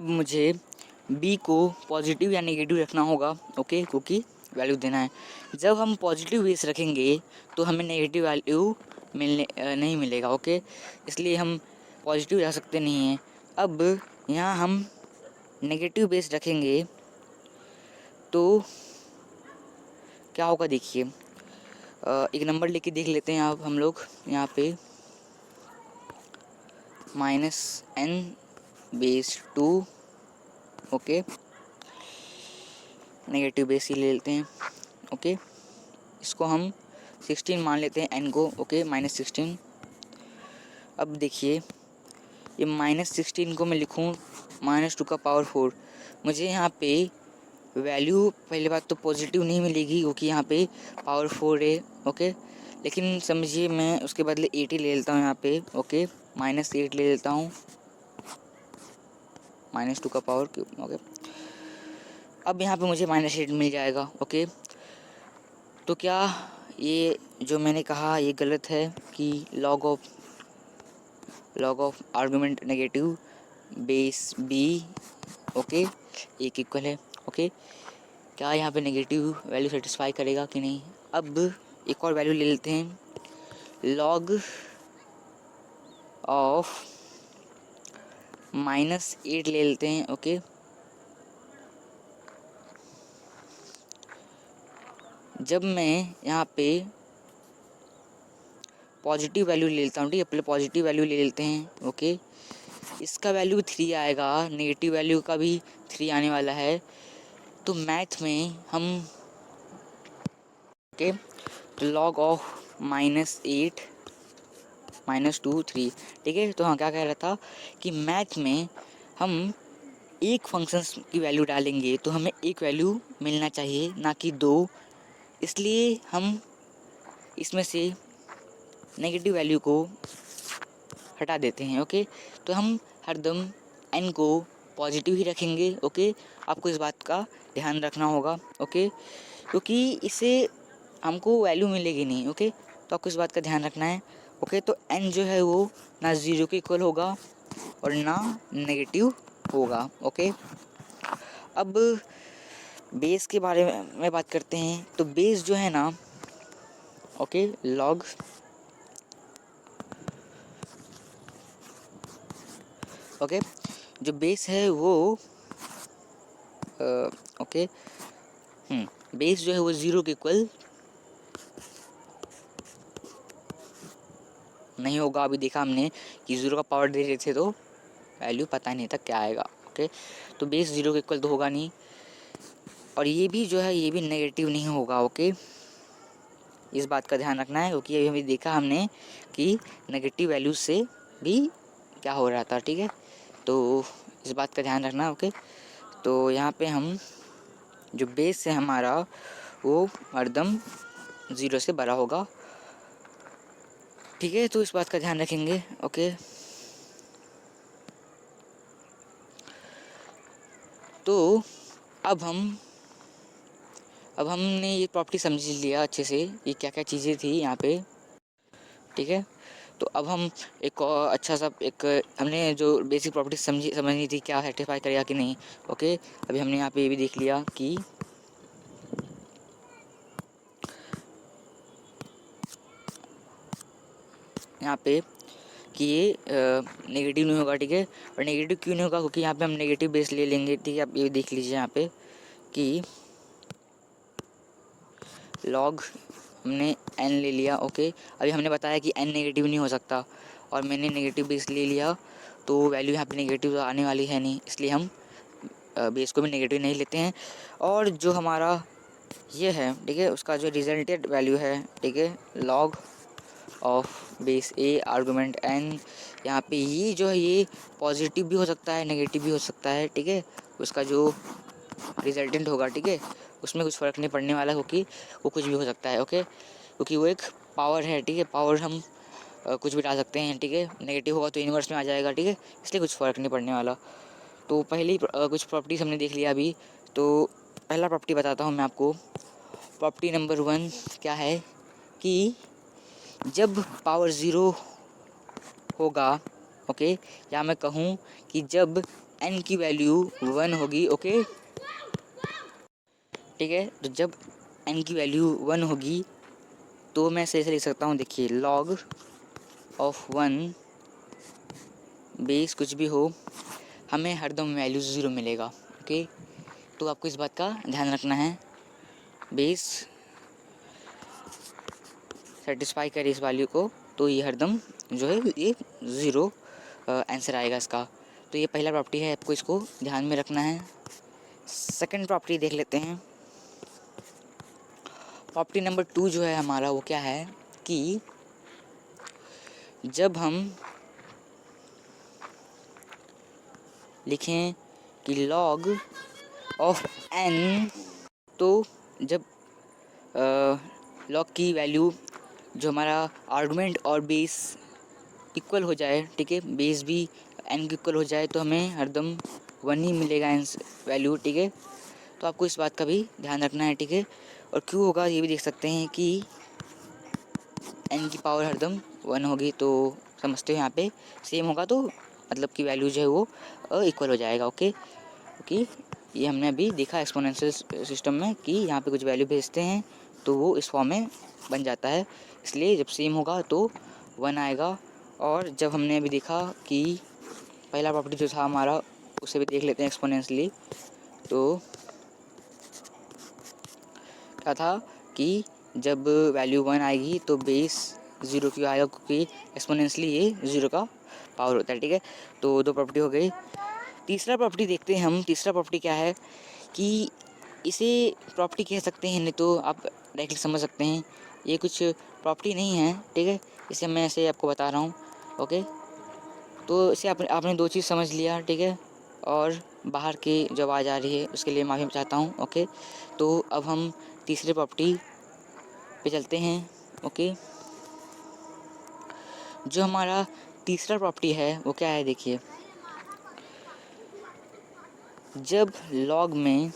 मुझे b को पॉजिटिव या नेगेटिव रखना होगा, ओके, क्योंकि वैल्यू देना है। जब हम पॉजिटिव बेस रखेंगे तो हमें नेगेटिव वैल्यू नहीं मिलेगा, ओके, इसलिए हम पॉजिटिव रख सकते नहीं हैं। अब यहाँ हम नेगेटिव बेस रखेंगे तो क्या होगा देखिए, एक नंबर लेके देख लेते हैं अब हम लोग यहाँ पे -n/2, ओके, नेगेटिव बेस ही ले लेते हैं, ओके, इसको हम 16 मान लेते हैं n को, ओके, -16। अब देखिए ये -16 को मैं लिखूँ -2 का पावर 4, मुझे यहाँ पे वैल्यू पहली बात तो पॉजिटिव नहीं मिलेगी क्योंकि यहाँ पे पावर 4 है, ओके, लेकिन समझिए मैं उसके बदले 8 ही ले लेता हूँ यहाँ पे, ओके, -8 ले लेता हूँ, -2 का पावर क्यूब, ओके। अब यहाँ पे मुझे -8 मिल जाएगा, ओके। तो क्या ये जो मैंने कहा ये गलत है कि log of argument negative base b, okay, एक इक्वल है, ओके, क्या यहाँ पे नेगेटिव वैल्यू सेटिस्फाई करेगा कि नहीं। अब एक और वैल्यू ले लेते हैं, लॉग ऑफ -8 ले लेते हैं, ओके। जब मैं यहाँ पे पॉजिटिव वैल्यू ले लेता हूँ, ठीक है, पहले पॉजिटिव वैल्यू ले लेते हैं, ओके, इसका वैल्यू 3 आएगा, नेगेटिव वैल्यू का भी 3 आने वाला है। तो मैथ में हम, ओके, तो लॉग ऑफ -8 -2 3, ठीक है। तो हाँ, क्या कह रहा था कि मैथ में हम एक फंक्शंस की वैल्यू डालेंगे तो हमें एक वैल्यू मिलना चाहिए, ना कि 2, इसलिए हम इसमें से नेगेटिव वैल्यू को हटा देते हैं, ओके। तो हम हरदम n को पॉजिटिव ही रखेंगे, ओके, आपको इस बात का ध्यान रखना होगा, ओके, क्योंकि इससे हमको वैल्यू मिलेगी नहीं, ओके, तो आपको इस बात का ध्यान रखना है, ओके। तो n जो है वो ना 0 के इक्वल होगा और ना नेगेटिव होगा, ओके। अब बेस के बारे में बात करते हैं। तो बेस जो है ना, ओके, लॉग ओके, जो बेस है वो ओके, बेस जो है वो 0 के इक्वल नहीं होगा। अभी देखा हमने कि 0 का पावर दे रहे थे तो वैल्यू पता नहीं था क्या आएगा, ओके। तो बेस 0 के इक्वल तो होगा नहीं, और ये भी जो है ये भी नेगेटिव नहीं होगा, ओके, इस बात का ध्यान रखना है, क्योंकि अभी देखा हमने कि नेगेटिव वैल्यू से भी क्या हो रहा था, ठीक है, तो इस बात का ध्यान रखना, ओके। तो यहाँ पे हम जो बेस है हमारा वो हरदम 0 से बड़ा होगा, ठीक है, तो इस बात का ध्यान रखेंगे, ओके। तो अब हमने ये प्रॉपर्टी समझ लिया अच्छे से, ये क्या क्या चीज़ें थी यहाँ पे, ठीक है। तो अब हम एक और अच्छा सा हमने जो बेसिक प्रॉपर्टी समझनी थी, क्या सेटिस्फाई करेगा कि नहीं, ओके। अभी हमने यहाँ पे ये भी देख लिया कि यहाँ पे कि ये नेगेटिव नहीं होगा, ठीक है। और नेगेटिव क्यों नहीं होगा, क्योंकि यहाँ पे हम नेगेटिव बेस ले लेंगे, ठीक है। आप ये देख लीजिए यहाँ पे कि लॉग हमने n ले लिया, ओके। अभी हमने बताया कि n नेगेटिव नहीं हो सकता, और मैंने नेगेटिव बेस ले लिया तो वैल्यू यहाँ पे नेगेटिव तो आने वाली है नहीं, इसलिए हम बेस को भी नेगेटिव नहीं लेते हैं। और जो हमारा ये है, ठीक है, उसका जो रिजल्टेड वैल्यू है, ठीक है, log of base a argument n, यहाँ पे ये जो है ये पॉजिटिव भी हो सकता है, नेगेटिव भी हो सकता है, ठीक है। उसका जो रिजल्टेंट होगा, ठीक है, उसमें कुछ फ़र्क नहीं पड़ने वाला, क्योंकि वो कुछ भी हो सकता है, ओके, क्योंकि वो एक पावर है, ठीक है। पावर हम कुछ भी डाल सकते हैं, ठीक है, नेगेटिव होगा तो यूनिवर्स में आ जाएगा, ठीक है, इसलिए कुछ फ़र्क नहीं पड़ने वाला। तो पहली कुछ प्रॉपर्टीज हमने देख लिया अभी। तो पहला प्रॉपर्टी बताता हूँ मैं आपको। प्रॉपर्टी नंबर 1 क्या है कि जब पावर 0 होगा, ओके, या मैं कहूँ कि जब n की वैल्यू 1 होगी, ओके, ठीक है। तो जब n की वैल्यू 1 होगी तो मैं ऐसे लिख सकता हूँ, देखिए log ऑफ 1 बेस कुछ भी हो, हमें हरदम वैल्यू 0 मिलेगा। ओके, तो आपको इस बात का ध्यान रखना है, बेस सेटिस्फाई करे इस वैल्यू को तो ये हरदम जो है ये 0 आंसर आएगा इसका। तो ये पहला प्रॉपर्टी है, आपको इसको ध्यान में रखना है। सेकंड प्रॉपर्टी देख लेते हैं। प्रॉपर्टी नंबर 2 जो है हमारा वो क्या है कि जब हम लिखें कि log ऑफ n, तो जब log की वैल्यू जो हमारा आर्गुमेंट और बेस इक्वल हो जाए, ठीक है, बेस भी n के इक्वल हो जाए तो हमें हरदम 1 ही मिलेगा वैल्यू, ठीक है। तो आपको इस बात का भी ध्यान रखना है, ठीक है। और क्यों होगा ये भी देख सकते हैं कि n की पावर हरदम 1 होगी, तो समझते हो यहाँ पे सेम होगा तो मतलब कि वैल्यू जो है वो इक्वल हो जाएगा। ओके, क्योंकि ये हमने अभी देखा एक्सपोनेंशियल सिस्टम में कि यहाँ पे कुछ वैल्यू भेजते हैं तो वो इस फॉर्म में बन जाता है, इसलिए जब सेम होगा तो 1 आएगा। और जब हमने अभी देखा कि पहला प्रॉपर्टी जो था हमारा उसे भी देख लेते हैं एक्सपोनेंशियली, तो क्या था कि जब वैल्यू 1 आएगी तो बेस 0 क्यों आएगा, क्योंकि एक्सपोनेंशियली ये 0 का पावर होता है, ठीक है। तो 2 प्रॉपर्टी हो गई। तीसरा प्रॉपर्टी देखते हैं हम। तीसरा प्रॉपर्टी क्या है कि इसे प्रॉपर्टी कह सकते हैं, नहीं तो आप डायरेक्टली समझ सकते हैं ये कुछ प्रॉपर्टी नहीं है, ठीक है, इसे मैं ऐसे आपको बता रहा हूँ। ओके, तो इसे आपने 2 चीज़ समझ लिया, ठीक है, और बाहर की जो आवाज़ आ रही है उसके लिए माफ़ी चाहता हूँ। ओके, तो अब हम तीसरे प्रॉपर्टी पे चलते हैं। ओके, जो हमारा तीसरा प्रॉपर्टी है वो क्या है, देखिए जब log में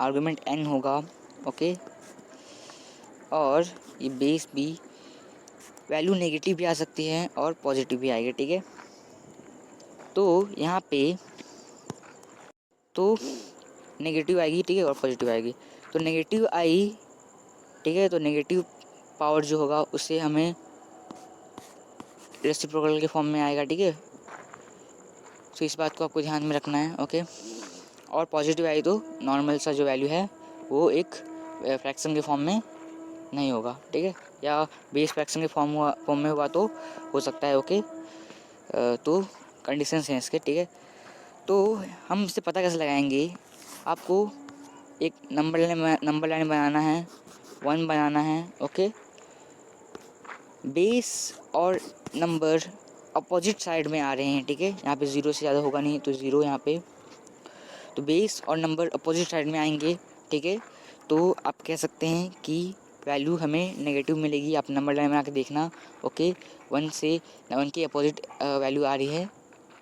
आर्गुमेंट n होगा, ओके, और ये बेस भी वैल्यू नेगेटिव भी आ सकती है और पॉजिटिव भी आएगी, ठीक है। तो यहाँ पे तो नेगेटिव आएगी, ठीक है, और पॉजिटिव आएगी। तो नेगेटिव आई, ठीक है, तो नेगेटिव पावर जो होगा उससे हमें रेसिप्रोकल के फॉर्म में आएगा, ठीक है। तो इस बात को आपको ध्यान में रखना है। ओके, और पॉजिटिव आई तो नॉर्मल सा जो वैल्यू है वो एक फ्रैक्शन के फॉर्म में नहीं होगा, ठीक है, या बेस फ्रैक्शन के फॉर्म में हुआ तो हो सकता है। ओके, तो कंडीशंस हैं इसके, ठीक है। तो हम इससे पता कैसे लगाएंगे, आपको एक नंबर लाइन बनाना है, 1 बनाना है। ओके, बेस और नंबर अपोजिट साइड में आ रहे हैं, ठीक है, यहाँ पे 0 से ज़्यादा होगा नहीं तो 0 यहाँ पे, तो बेस और नंबर अपोजिट साइड में आएंगे, ठीक है। तो आप कह सकते हैं कि वैल्यू हमें नेगेटिव मिलेगी। आप नंबर लाइन बना के देखना। ओके, 1 से 1 की अपोजिट वैल्यू आ रही है,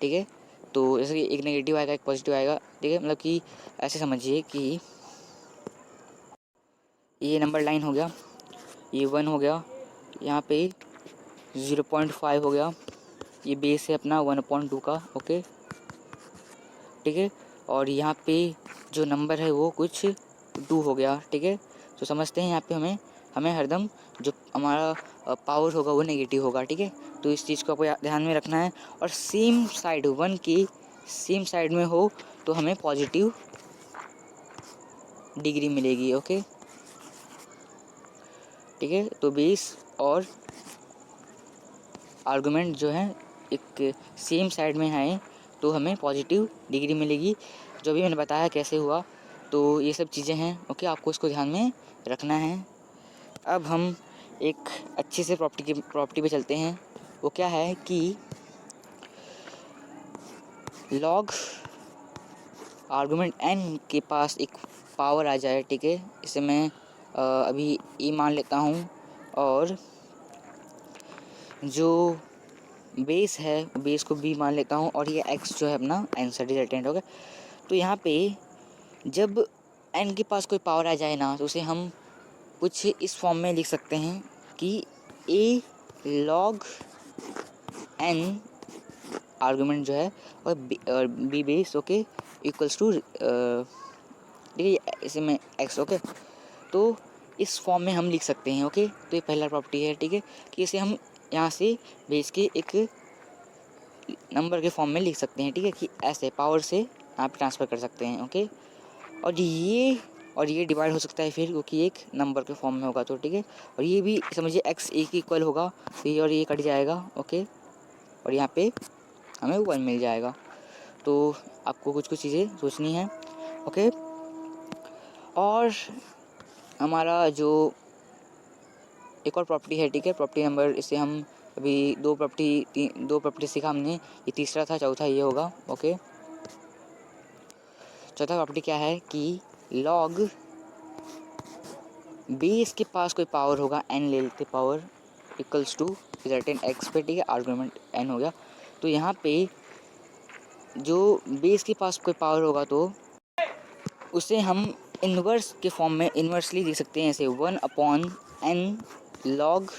ठीक है। तो जैसे कि एक नेगेटिव आएगा एक पॉजिटिव आएगा, ठीक है, मतलब कि ऐसे समझिए कि ये नंबर लाइन हो गया, ये 1 हो गया, यहाँ पे 0.5 हो गया, ये बेस है अपना 1/2 का। ओके, ठीक है, और यहाँ पे जो नंबर है वो कुछ 2 हो गया, ठीक है। तो समझते हैं यहाँ पे हमें हरदम जो हमारा पावर होगा वो नेगेटिव होगा, ठीक है। तो इस चीज़ को आपको ध्यान में रखना है। और सेम साइड 1 की सेम साइड में हो तो हमें पॉजिटिव डिग्री मिलेगी। ओके, ठीक है। तो बेस और आर्गुमेंट जो है एक सेम साइड में है तो हमें पॉजिटिव डिग्री मिलेगी। जो भी मैंने बताया कैसे हुआ, तो ये सब चीज़ें हैं। ओके, आपको इसको ध्यान में रखना है। अब हम एक अच्छे से प्रॉपर्टी पे चलते हैं। वो क्या है कि लॉग आर्गुमेंट n के पास एक पावर आ जाए, ठीक है, इसे मैं अभी e मान लेता हूँ, और जो बेस है बेस को b मान लेता हूँ, और ये x जो है अपना आंसर रिजल्टेंट हो गया। तो यहाँ पे जब n के पास कोई पावर आ जाए ना तो उसे हम कुछ इस फॉर्म में लिख सकते हैं कि a log n आर्गुमेंट जो है और B base okay equals to ठीक है इसे में x ओके। तो इस फॉर्म में हम लिख सकते हैं ओके। तो ये पहला प्रॉपर्टी है ठीक है कि इसे हम यहाँ से बेस के एक नंबर के फॉर्म में लिख सकते हैं ठीक है कि ऐसे पावर से यहाँ पे ट्रांसफ़र कर सकते हैं ओके। और ये डिवाइड हो सकता है फिर क्योंकि एक नंबर के फॉर्म में होगा तो ठीक है। और ये भी समझिए x एक इक्वल होगा तो ये और ये कट जाएगा ओके। और यहाँ पे हमें 1 मिल जाएगा। तो आपको कुछ कुछ चीज़ें सोचनी है ओके। और हमारा जो एक और प्रॉपर्टी है ठीक है, प्रॉपर्टी नंबर, इसे हम अभी दो प्रॉपर्टी सीखा हमने, ये तीसरा था, चौथा ये होगा ओके। चौथा प्रॉपर्टी क्या है कि लॉग बेस के पास कोई पावर होगा n ले लेते power equals to certain x पे ठीक है, आर्गुमेंट n हो गया। तो यहाँ पे जो बेस के पास कोई पावर होगा तो उसे हम इन्वर्स के फॉर्म में इन्वर्सली लिख सकते हैं ऐसे 1/n log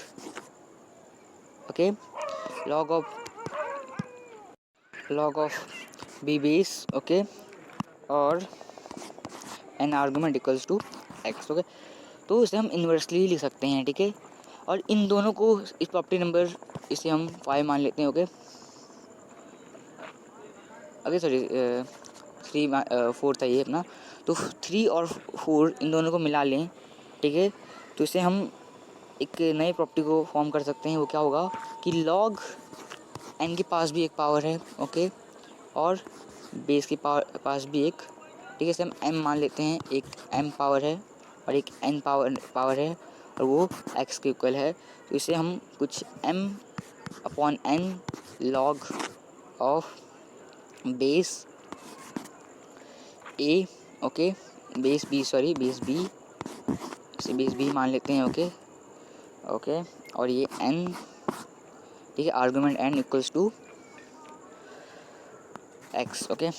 okay, log of B base okay और n argument equals to x okay. तो इसे हम इन्वर्सली लिख सकते हैं ठीक है। और इन दोनों को इस प्रॉपर्टी नंबर इसे हम 5 मान लेते हैं ओके। ओके सॉरी 4 था ये अपना। तो 3 और 4 इन दोनों को मिला लें ठीक है। तो इसे हम एक नई प्रॉपर्टी को फॉर्म कर सकते हैं। वो क्या होगा कि लॉग n के पास भी एक पावर है ओके और बेस के पास भी एक ठीक है। इसे हम m मान लेते हैं, एक m पावर है और एक n पावर है और वो x के इक्वल है। तो इसे हम कुछ m/n log of base a okay, base b इसे बेस b मान लेते हैं ओके। और ये n ठीक है, argument n equals to x okay.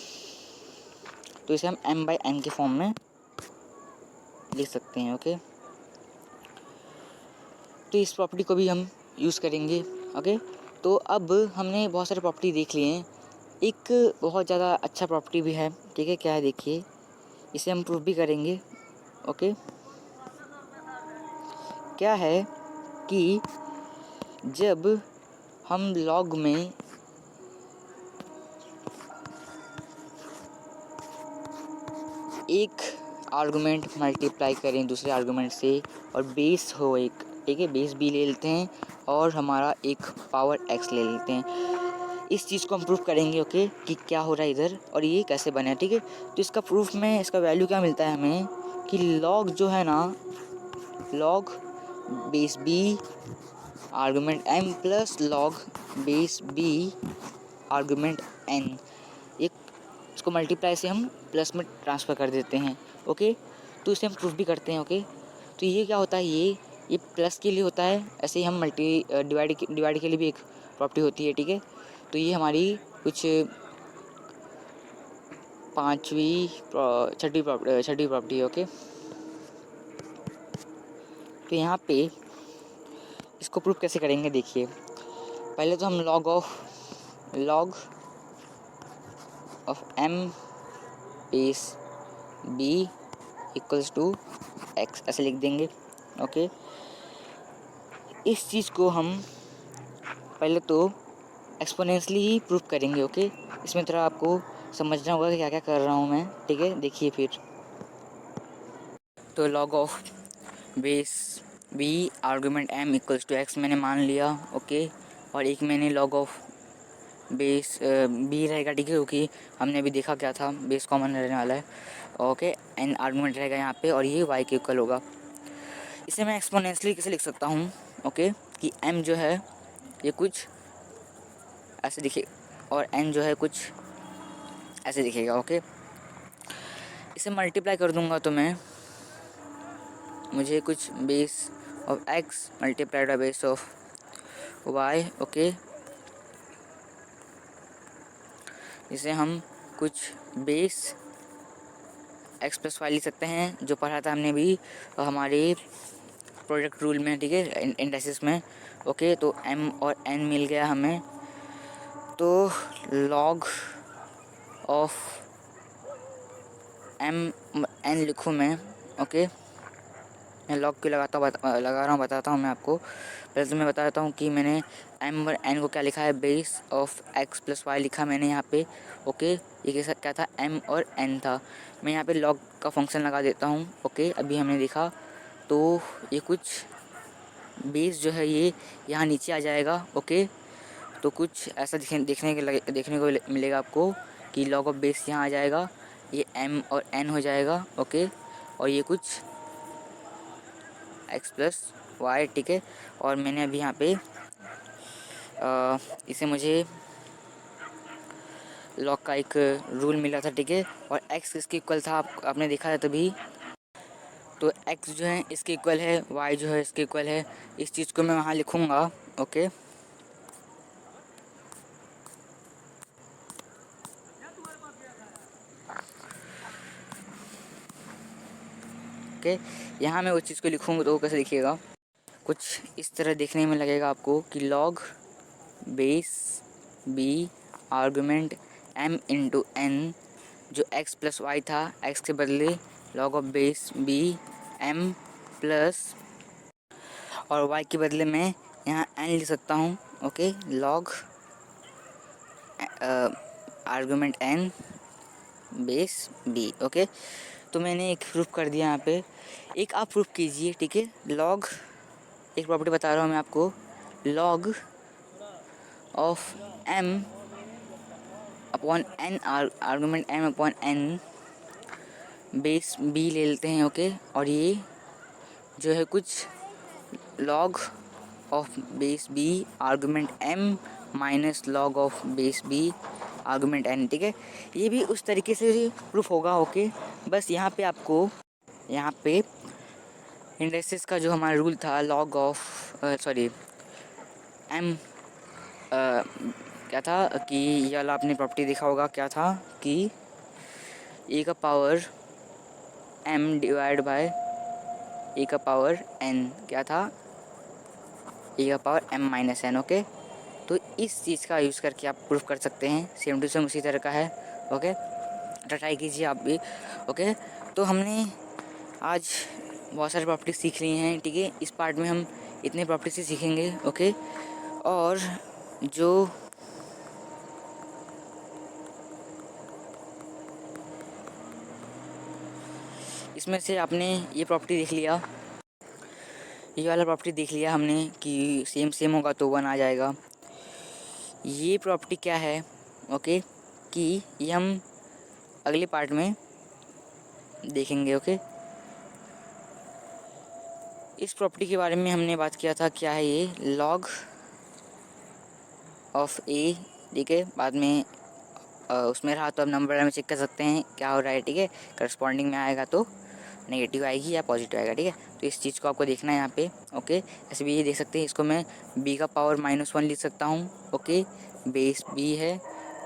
तो इसे हम m/n के फॉर्म में लिख सकते हैं ओके। तो इस प्रॉपर्टी को भी हम यूज़ करेंगे ओके। तो अब हमने बहुत सारे प्रॉपर्टी देख लिए हैं, एक बहुत ज़्यादा अच्छा प्रॉपर्टी भी है ठीक है। क्या है देखिए, इसे हम प्रूफ भी करेंगे ओके। क्या है कि जब हम लॉग में एक आर्गुमेंट मल्टीप्लाई करें दूसरे आर्गुमेंट से और बेस हो एक ठीक है, बेस b ले लेते हैं और हमारा एक पावर x ले लेते हैं, इस चीज़ को हम प्रूफ करेंगे ओके कि क्या हो रहा है इधर और ये कैसे बना ठीक है। तो इसका प्रूफ में इसका वैल्यू क्या मिलता है हमें कि लॉग जो है ना, log base b argument m plus log base b argument n, एक इसको मल्टीप्लाई से हम प्लस में ट्रांसफ़र कर देते हैं ओके। तो इसे हम प्रूफ भी करते हैं ओके। तो ये क्या होता है, ये प्लस के लिए होता है, ऐसे ही हम डिवाइड के लिए भी एक प्रॉपर्टी होती है ठीक है। तो ये हमारी कुछ छठी प्रॉपर्टी है ओके। तो यहाँ पे इसको प्रूफ कैसे करेंगे देखिए, पहले तो हम log of m base b equals to x ऐसे लिख देंगे ओके। इस चीज़ को हम पहले तो एक्सपोनेंशियली ही प्रूफ करेंगे ओके। इसमें थोड़ा आपको समझना होगा कि क्या क्या कर रहा हूँ मैं ठीक है। देखिए फिर, तो log of base b argument m equals to x मैंने मान लिया ओके। और एक मैंने लॉग ऑफ बेस b रहेगा ठीक है, क्योंकि हमने अभी देखा क्या था, बेस कॉमन रहने वाला है ओके। n आर्गुमेंट रहेगा यहाँ पे और ये y के इक्वल होगा। इसे मैं एक्सपोनेंशियली कैसे लिख सकता हूँ ओके कि m जो है ये कुछ ऐसे दिखे और n जो है कुछ ऐसे दिखेगा ओके। इसे मल्टीप्लाई कर दूंगा तो मुझे कुछ base of x multiplied by base of y okay. इसे हम कुछ बेस x प्लस वाई लिख सकते हैं, जो पढ़ा था हमने भी हमारे प्रोडक्ट रूल में ठीक है, इंडेक्सेस में ओके। तो m और n मिल गया हमें तो लॉग ऑफ एम एन लिखूँ मैं, ओके। मैं लॉग क्यों लगा रहा हूँ बताता हूँ मैं आपको। पहले तो मैं बता देता हूँ कि मैंने एम और एन को क्या लिखा है, base of X plus Y लिखा मैंने यहाँ पे, ओके। ये कैसा क्या था, एम और एन था। मैं यहाँ पे लॉग का फंक्शन लगा देता हूँ, ओके। अभी हमने देखा तो ये कुछ बेस जो है ये यहाँ नीचे आ जाएगा, ओके। तो कुछ ऐसा देखने को मिलेगा आपको कि लॉग ऑफ बेस यहाँ आ जाएगा, ये एम और एन हो जाएगा, ओके। और ये कुछ एक्स प्लस वाई, ठीक है। और मैंने अभी यहाँ पे इसे मुझे लॉग का एक रूल मिला था, ठीक है। और एक्स इसके इक्वल था, आपने देखा था तभी। तो एक्स जो है इसके इक्वल है, वाई जो है इसके इक्वल है। इस चीज़ को मैं वहाँ लिखूँगा, ओके। ओके, यहाँ मैं उस चीज़ को लिखूँगा तो कैसे दिखिएगा, कुछ इस तरह देखने में लगेगा आपको कि log base B argument M into N, जो एक्स प्लस वाई था, एक्स के बदले log of base B M plus, और वाई के बदले मैं यहाँ एन लिख सकता हूँ, okay. Log argument N base B, okay. तो मैंने एक प्रूफ कर दिया यहाँ पे, एक आप प्रूफ कीजिए, ठीक है। लॉग, एक प्रॉपर्टी बता रहा हूँ मैं आपको, log of M upon N, argument M upon N base B ले लेते हैं, ओके। और ये जो है कुछ log of base B argument M minus log of base B argument N, ठीक है। ये भी उस तरीके से प्रूफ होगा, ओके। बस यहाँ पे आपको, यहाँ पे इंडेक्सेस का जो हमारा रूल था, लॉग ऑफ एम क्या था कि ये वाला आपने प्रॉपर्टी देखा होगा, क्या था कि ए का power M divide by A का पावर एन, क्या था, ए का power M minus N, okay. तो इस चीज़ का यूज़ करके आप प्रूफ कर सकते हैं, सेम टू सेम उसी तरह का है, ओके। ट्राई कीजिए आप भी, ओके। तो हमने आज बहुत सारी प्रॉपर्टी सीख ली हैं, ठीक है। इस पार्ट में हम इतने प्रॉपर्टी से सीखेंगे, ओके। और जो इसमें से आपने ये प्रॉपर्टी देख लिया, ये वाला प्रॉपर्टी देख लिया हमने कि सेम सेम होगा तो 1 आ जाएगा। ये प्रॉपर्टी क्या है, ओके, कि ये हम अगले पार्ट में देखेंगे, ओके। इस प्रॉपर्टी के बारे में हमने बात किया था, क्या है ये, लॉग ऑफ ए, ठीक है। बाद में उसमें रहा तो अब नंबर में चेक कर सकते हैं क्या हो रहा है, ठीक है। करस्पॉन्डिंग में आएगा तो नेगेटिव आएगी या पॉजिटिव आएगा, ठीक है। तो इस चीज़ को आपको देखना है यहाँ पे, ओके। ऐसे भी ये देख सकते हैं, इसको मैं b का पावर -1 लिख सकता हूँ, ओके। बेस b है,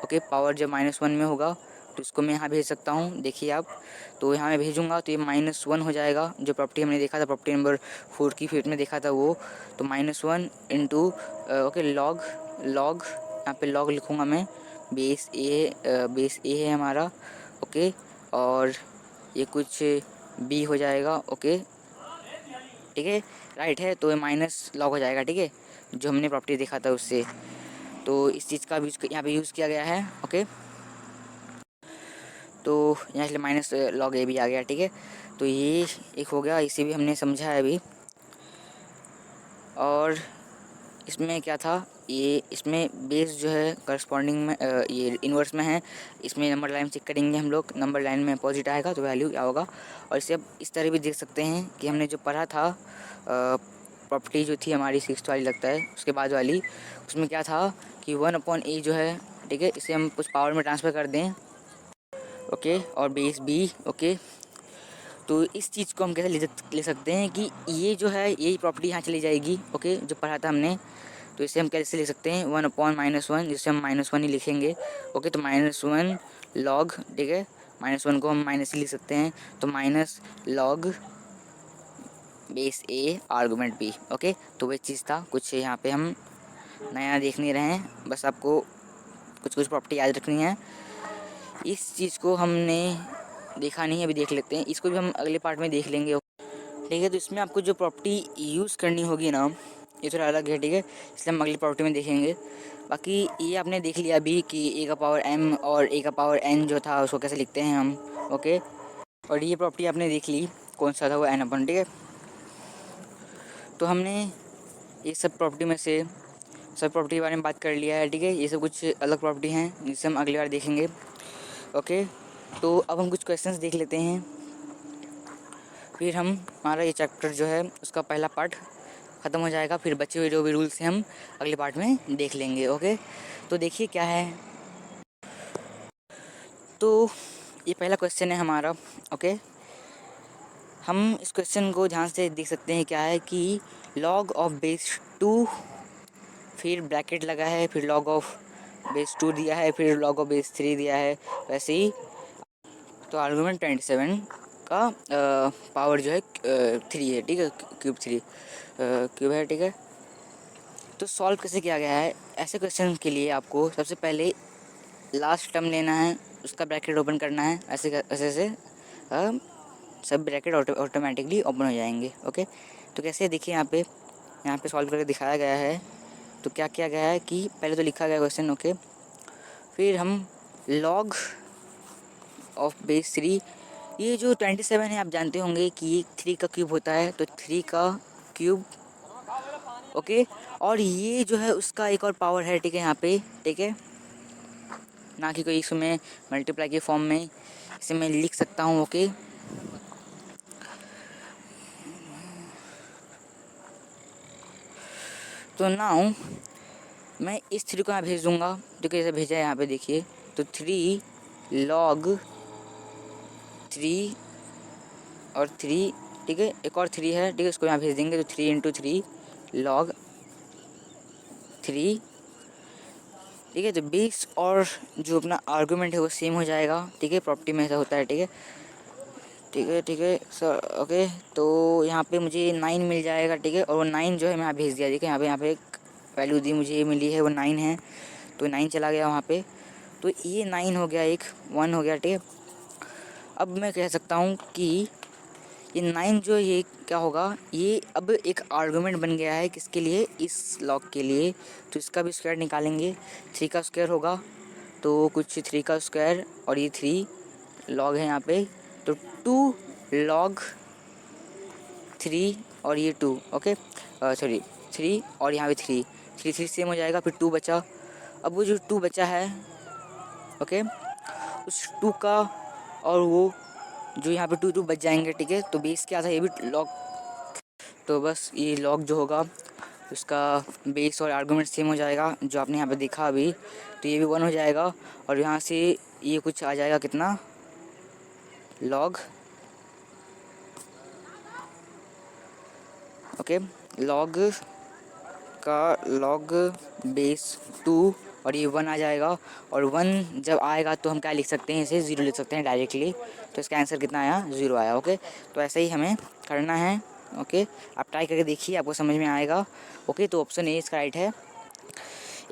ओके। पावर जब -1 में होगा तो इसको मैं यहाँ भेज सकता हूँ, देखिए आप। तो यहाँ मैं भेजूँगा तो ये -1 हो जाएगा, जो प्रॉपर्टी हमने देखा था, प्रॉपर्टी नंबर 4 की फिफ्थ में देखा था वो। तो -1 इंटू, ओके, लॉग यहाँ पे लॉग लिखूँगा मैं, बेस ए है हमारा, ओके। और ये कुछ बी हो जाएगा, ओके, ठीक है, राइट है। तो ये माइनस लॉग हो जाएगा, ठीक है, जो हमने प्रॉपर्टी देखा था उससे। तो इस चीज़ का भी यहाँ पे यूज़ किया गया है, ओके। तो यहाँ से माइनस लॉग ए भी आ गया, ठीक है। तो ये एक हो गया, इसे भी हमने समझा है अभी। और इसमें क्या था, ये इसमें बेस जो है करस्पॉन्डिंग में ये इन्वर्स में है। इसमें नंबर लाइन चेक करेंगे हम लोग, नंबर लाइन में अपोजिट आएगा तो वैल्यू क्या होगा। और इसे अब इस तरह भी देख सकते हैं कि हमने जो पढ़ा था प्रॉपर्टी जो थी हमारी 6th वाली लगता है, उसके बाद वाली, उसमें क्या था कि 1/a जो है, ठीक है, इसे हम कुछ पावर में ट्रांसफ़र कर दें, ओके। और बेस बी, ओके। तो इस चीज़ को हम कैसे ले सकते हैं कि ये जो है यही प्रॉपर्टी यहाँ चली जाएगी, ओके, जो पढ़ा था हमने। तो इसे हम कैसे लिख सकते हैं, 1/-1, जिससे हम -1 ही लिखेंगे, ओके। तो -1 लॉग, ठीक है, -1 को हम माइनस ही लिख सकते हैं, तो minus log base A argument B, okay. तो वही चीज़ था, कुछ यहाँ पे हम नया देख नहीं रहे हैं, बस आपको कुछ कुछ प्रॉपर्टी याद रखनी है। इस चीज़ को हमने देखा नहीं है, अभी देख लेते हैं, इसको भी हम अगले पार्ट में देख लेंगे। ठीक है, तो इसमें आपको जो प्रॉपर्टी यूज़ करनी होगी ना, ये थोड़ा अलग है। ठीक है, इसलिए हम अगली प्रॉपर्टी में देखेंगे। बाकी ये आपने देख लिया अभी कि ए का पावर m और ए का पावर n जो था उसको कैसे लिखते हैं हम। ओके, और ये प्रॉपर्टी आपने देख ली, कौन सा था वो n/। ठीक है, तो हमने ये सब प्रॉपर्टी में से सब प्रॉपर्टी के बारे में बात कर लिया है। ठीक है, ये सब कुछ अलग प्रॉपर्टी हैं जिसे हम अगली बार देखेंगे। ओके, तो अब हम कुछ क्वेश्चंस देख लेते हैं, फिर हम हमारा ये चैप्टर जो है उसका पहला पार्ट ख़त्म हो जाएगा। फिर बचे हुए जो भी रूल्स हैं हम अगले पार्ट में देख लेंगे। ओके, तो देखिए क्या है। तो ये पहला क्वेश्चन है हमारा। ओके, हम इस क्वेश्चन को ध्यान से देख सकते हैं। क्या है कि log ऑफ बेस 2, फिर ब्रैकेट लगा है, फिर log ऑफ बेस 2 दिया है, फिर log ऑफ बेस 3 दिया है, वैसे ही। तो आर्गूमेंट 27 का पावर जो है 3 है। ठीक है, क्यूब है। ठीक है, तो सॉल्व कैसे किया गया है ऐसे क्वेश्चन के लिए आपको सबसे पहले लास्ट टर्म लेना है, उसका ब्रैकेट ओपन करना है। ऐसे से सब ब्रैकेट ऑटोमेटिकली ओपन हो जाएंगे। ओके, तो कैसे देखिए यहाँ पे सॉल्व करके दिखाया गया है। तो क्या किया गया है कि पहले तो लिखा गया क्वेश्चन। ओके, फिर हम log ऑफ बेस 3, ये जो 27 है आप जानते होंगे कि 3 का क्यूब होता है, तो 3 का क्यूब। ओके, और ये जो है उसका एक और पावर है। ठीक है, यहाँ पे, ठीक है, ना कि कोई इसमें मल्टीप्लाई के फॉर्म में इसे मैं लिख सकता हूँ। ओके, तो नाउ मैं इस 3 को यहाँ भेज दूँगा, जो कैसे भेजा है यहाँ पे देखिए। तो 3 log 3 और 3, ठीक है, एक और 3 है। ठीक है, इसको यहाँ भेज देंगे। तो 3 × 3 log 3। ठीक है, तो बेस और जो अपना आर्गूमेंट है वो सेम हो जाएगा। ठीक है, प्रॉपर्टी में ऐसा होता है। ठीक है सर। ओके, तो यहाँ पे मुझे 9 मिल जाएगा। ठीक है, और वो 9 जो है मैं यहाँ भेज दिया। देखिए यहाँ पे एक वैल्यू दी मुझे मिली है, वो 9 है, तो 9 चला गया वहाँ पे। तो ये 9 हो गया, एक 1 हो गया। ठीक है, अब मैं कह सकता हूँ कि ये 9 जो ये क्या होगा, ये अब एक आर्गूमेंट बन गया है किसके लिए, इस लॉग के लिए। तो इसका भी स्क्वायर निकालेंगे, 3 का स्क्वायर होगा, तो कुछ 3 का स्क्वायर, और ये 3 लॉग है यहाँ पे, तो 2 log 3 और ये 2। ओके, सॉरी 3 और यहाँ पे 3 सेम हो जाएगा। फिर 2 बचा। अब वो जो 2 बचा है, ओके, उस 2 का और वो जो यहाँ पे 2 बच जाएंगे। ठीक है, तो बेस क्या था, ये भी लॉग, तो बस ये लॉग जो होगा उसका बेस और आर्गूमेंट सेम हो जाएगा, जो आपने यहाँ पे देखा अभी। तो ये भी 1 हो जाएगा, और यहाँ से ये कुछ आ जाएगा कितना, लॉग, ओके, लॉग का लॉग बेस 2, और ये 1 आ जाएगा। और 1 जब आएगा तो हम क्या लिख सकते हैं, इसे 0 लिख सकते हैं डायरेक्टली। तो इसका आंसर कितना आया, 0 आया। ओके, तो ऐसे ही हमें करना है। ओके, आप ट्राई करके देखिए, आपको समझ में आएगा। ओके, तो ऑप्शन ए इसका राइट है।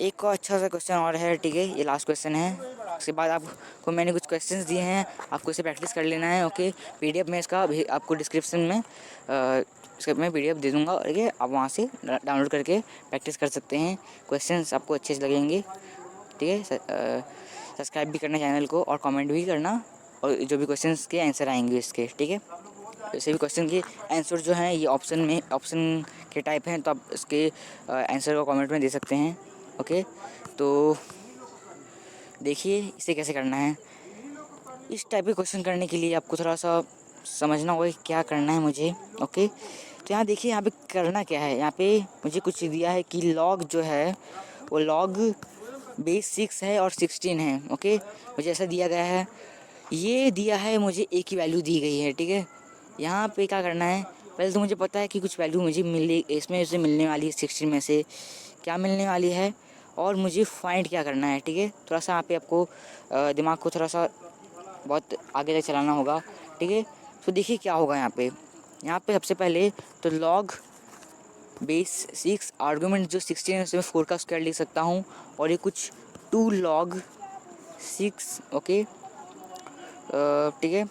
एक और अच्छा सा क्वेश्चन और है। ठीक है, ये लास्ट क्वेश्चन है, उसके बाद आपको मैंने कुछ क्वेश्चंस दिए हैं, आपको इसे प्रैक्टिस कर लेना है। ओके, पीडीएफ में इसका आपको डिस्क्रिप्शन में इसका मैं पीडीएफ दे दूँगा। ठीक है, आप वहाँ से डाउनलोड करके प्रैक्टिस कर सकते हैं, क्वेश्चंस आपको अच्छे से लगेंगे। ठीक है, सब्सक्राइब भी करना चैनल को, और कमेंट भी करना, और जो भी क्वेश्चंस के आंसर आएंगे इसके। ठीक है, वैसे भी क्वेश्चन के आंसर जो हैं ये ऑप्शन के टाइप हैं, तो आप इसके आंसर को कमेंट में दे सकते हैं। ओके, तो देखिए इसे कैसे करना है। इस टाइप के क्वेश्चन करने के लिए आपको थोड़ा सा समझना होगा कि क्या करना है मुझे। ओके, तो यहाँ देखिए, यहाँ पे करना क्या है, यहाँ पे मुझे कुछ दिया है कि लॉग जो है वो लॉग बेस 6 है और 16 है। ओके, मुझे ऐसा दिया गया है, ये दिया है मुझे, एक ही वैल्यू दी गई है। ठीक है, यहाँ पे क्या करना है, पहले तो मुझे पता है कि कुछ वैल्यू मुझे मिली, इसमें से मिलने वाली है 16 में से क्या मिलने वाली है, और मुझे फाइंड क्या करना है। ठीक है, थोड़ा सा यहाँ पे आपको दिमाग को थोड़ा सा बहुत आगे तक चलाना होगा। ठीक है, तो देखिए क्या होगा यहाँ पे सबसे पहले तो लॉग बेस 6 आर्गूमेंट जो 16 है उसमें 4 का स्क्वायर लिख सकता हूँ, और ये कुछ 2 log 6, ओके ठीक है।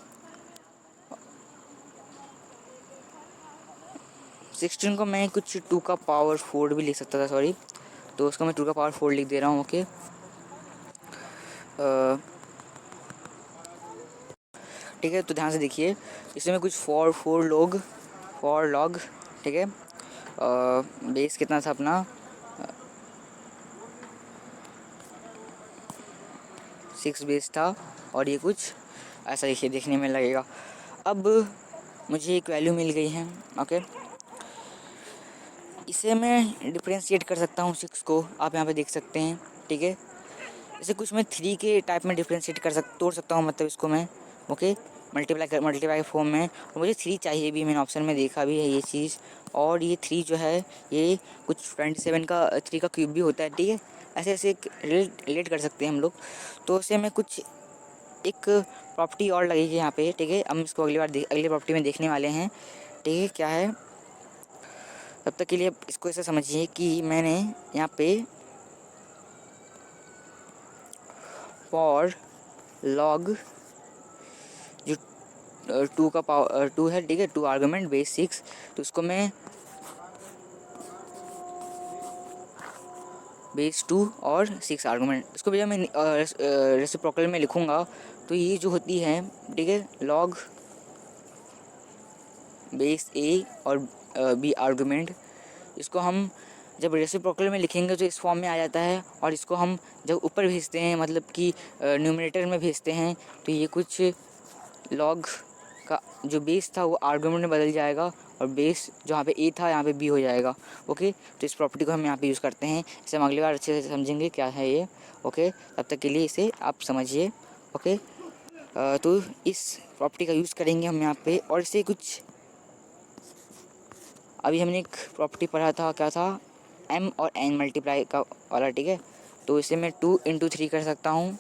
16 को मैं कुछ 2 का पावर 4 भी लिख सकता था, सॉरी, तो उसको मैं 2 का पावर 4 लिख दे रहा हूँ, ओके। ठीक है, तो ध्यान से देखिए, इसमें कुछ फोर लॉग, ठीक है। बेस कितना था अपना, 6 बेस था, और ये कुछ ऐसा देखिए देखने में लगेगा। अब मुझे एक वैल्यू मिल गई है, ओके। इसे मैं डिफ्रेंशिएट कर सकता हूँ 6 को, आप यहाँ पे देख सकते हैं, ठीक है। इसे कुछ मैं 3 के टाइप में डिफ्रेंशिएट तोड़ सकता हूँ, मतलब इसको मैं, ओके, मल्टीप्लाई फॉर्म में। और मुझे 3 चाहिए भी, मैंने ऑप्शन में देखा भी है ये चीज़। और ये 3 जो है ये कुछ 27 का 3 का क्यूब भी होता है, ठीक है। ऐसे ऐसे रिलेट कर सकते हैं हम लोग। तो उसे मैं कुछ एक प्रॉपर्टी और लगेगी यहाँ पे, ठीक है। हम इसको अगली प्रॉपर्टी में देखने वाले हैं, ठीक है, क्या है। तब तक के लिए इसको ऐसा समझिए कि मैंने यहाँ पे फॉर लॉग जो 2 का पावर 2 है, ठीक है, 2 आर्गुमेंट बेस 6, तो उसको मैं बेस 2 और 6 आर्गुमेंट, इसको भैया मैं रेसिप्रोकल में लिखूँगा। तो ये जो होती है, ठीक है, लॉग बेस ए और बी आर्गुमेंट, इसको हम जब रेसिप्रोकल में लिखेंगे तो इस फॉर्म में आ जाता है। और इसको हम जब ऊपर भेजते हैं, मतलब कि न्यूमरेटर में भेजते हैं, तो ये कुछ लॉग का जो बेस था वो आर्गुमेंट में बदल जाएगा, और बेस जहाँ पे ए था यहाँ पे बी हो जाएगा, ओके। तो इस प्रॉपर्टी को हम यहाँ पे यूज़ करते हैं, इसे हम अगली बार अच्छे से समझेंगे क्या है ये, ओके। तब तक के लिए इसे आप समझिए, ओके। तो इस प्रॉपर्टी का यूज़ करेंगे हम यहाँ पे, और इसे कुछ अभी हमने एक प्रॉपर्टी पढ़ा था, क्या था, m और n मल्टीप्लाई का वाला, ठीक है। तो इसे मैं 2 × 3 कर सकता हूँ।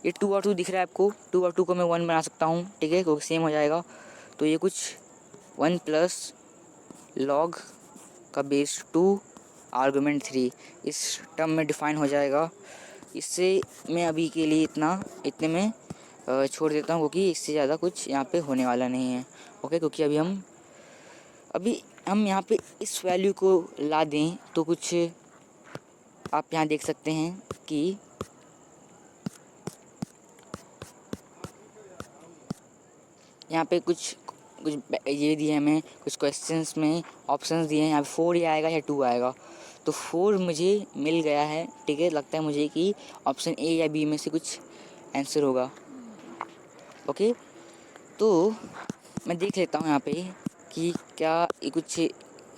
ये 2 और 2 दिख रहा है आपको, 2 और 2 को मैं 1 बना सकता हूँ, ठीक है, क्योंकि सेम हो जाएगा। तो ये कुछ 1 प्लस लॉग का बेस 2 आर्गुमेंट 3 इस टर्म में डिफाइन हो जाएगा। इससे मैं अभी के लिए इतने में छोड़ देता हूँ, क्योंकि इससे ज़्यादा कुछ यहाँ पे होने वाला नहीं है, ओके। क्योंकि अभी हम यहाँ पे इस वैल्यू को ला दें तो कुछ आप यहाँ देख सकते हैं कि यहाँ पे कुछ कुछ ये दिए हमें, कुछ क्वेश्चंस में ऑप्शंस दिए हैं, यहाँ पे 4 ही आएगा या 2 आएगा। तो 4 मुझे मिल गया है, ठीक है। लगता है मुझे कि ऑप्शन ए या बी में से कुछ आंसर होगा, ओके। तो मैं देख लेता हूँ यहाँ पे कि क्या ये कुछ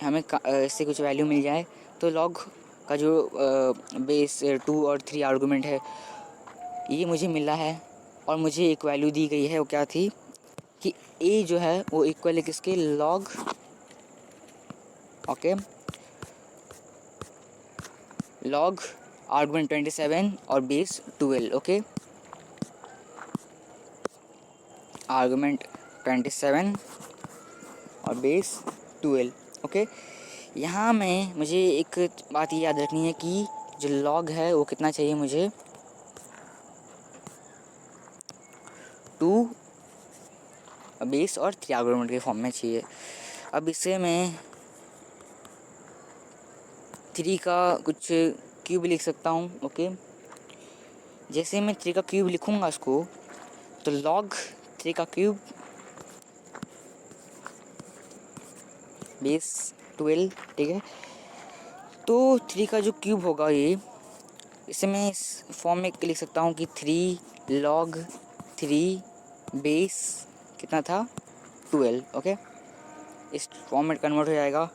हमें इससे कुछ वैल्यू मिल जाए। तो लॉग का जो बेस 2 और 3 आर्गुमेंट है ये मुझे मिला है, और मुझे एक वैल्यू दी गई है, वो क्या थी कि a जो है वो इक्वल है किसके, लॉग, ओके, लॉग आर्गुमेंट 27 और बेस 12, ओके। आर्गुमेंट 27 और बेस 12, ओके। यहाँ में मुझे एक बात ये याद रखनी है कि जो लॉग है वो कितना चाहिए मुझे, 2 बेस और 3 आर्गुमेंट के फॉर्म में चाहिए। अब इससे मैं 3 का कुछ क्यूब लिख सकता हूँ, ओके। जैसे मैं 3 का क्यूब लिखूँगा इसको, तो लॉग 3 का क्यूब बेस 12, ठीक है। तो 3 का जो क्यूब होगा ये, इसे मैं इस फॉर्म में लिख सकता हूँ कि 3 log 3 बेस कितना था 12, ओके। इस फॉर्म में कन्वर्ट हो जाएगा।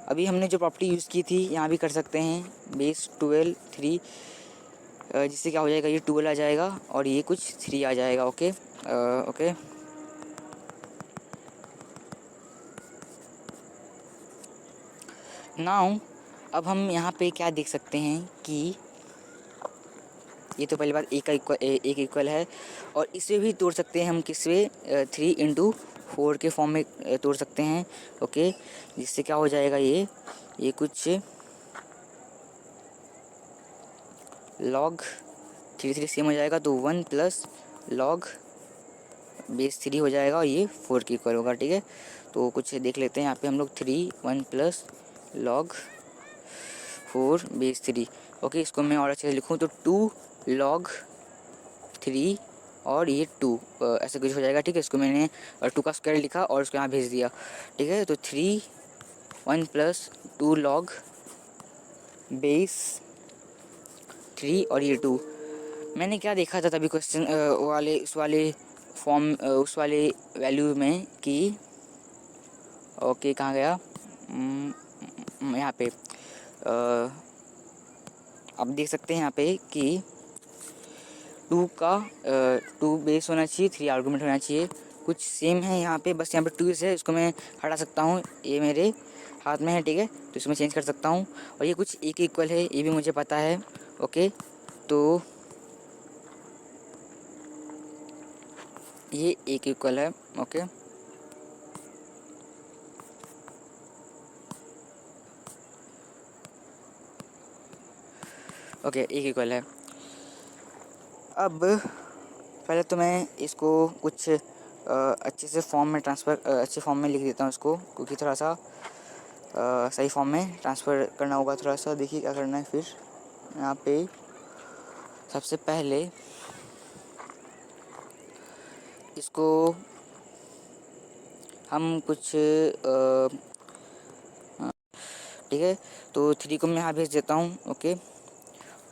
अभी हमने जो प्रॉपर्टी यूज़ की थी यहाँ भी कर सकते हैं, बेस 12 3, जिससे क्या हो जाएगा, ये 12 आ जाएगा और ये कुछ 3 आ जाएगा, ओके। ओके, नाउ अब हम यहाँ पे क्या देख सकते हैं कि ये तो पहली बात एक इक्वल है, और इसे भी तोड़ सकते हैं हम किससे, 3 × 4 के फॉर्म में तोड़ सकते हैं, ओके। जिससे क्या हो जाएगा, ये कुछ लॉग 3 सेम हो जाएगा, तो 1 प्लस लॉग बेस 3 हो जाएगा और ये 4 के इक्वल होगा। ठीक है, तो कुछ देख लेते हैं यहाँ पे हम लोग 1 प्लस लॉग 4 बेस 3। ओके, इसको मैं और अच्छे से लिखूँ तो 2 लॉग 3 और ये 2 ऐसे कुछ हो जाएगा। ठीक है, इसको मैंने 2 का स्क्वायर लिखा और उसको यहाँ भेज दिया। ठीक है, तो 1 प्लस 2 लॉग बेस 3 और ये 2। मैंने क्या देखा था तभी क्वेश्चन उस वाले फॉर्म उस वाले वैल्यू में कि ओके कहाँ गया, यहाँ पे आप देख सकते हैं यहाँ पे कि 2 बेस होना चाहिए, 3 आर्गूमेंट होना चाहिए। कुछ सेम है यहाँ पे, बस यहाँ पे 2 है, इसको मैं हटा सकता हूँ, ये मेरे हाथ में है। ठीक है, तो इसमें चेंज कर सकता हूँ। और ये कुछ एक इक्वल है, ये भी मुझे पता है। ओके, तो ये एक इक्वल है। ओके, ओके एक इक्वल है। अब पहले तो मैं इसको कुछ अच्छे से फॉर्म में अच्छे फॉर्म में लिख देता हूँ इसको, क्योंकि थोड़ा सा सही फॉर्म में ट्रांसफ़र करना होगा। थोड़ा सा देखिए क्या करना है। फिर यहाँ पे सबसे पहले इसको हम कुछ ठीक है, तो 3 को मैं यहाँ भेज देता हूँ। ओके,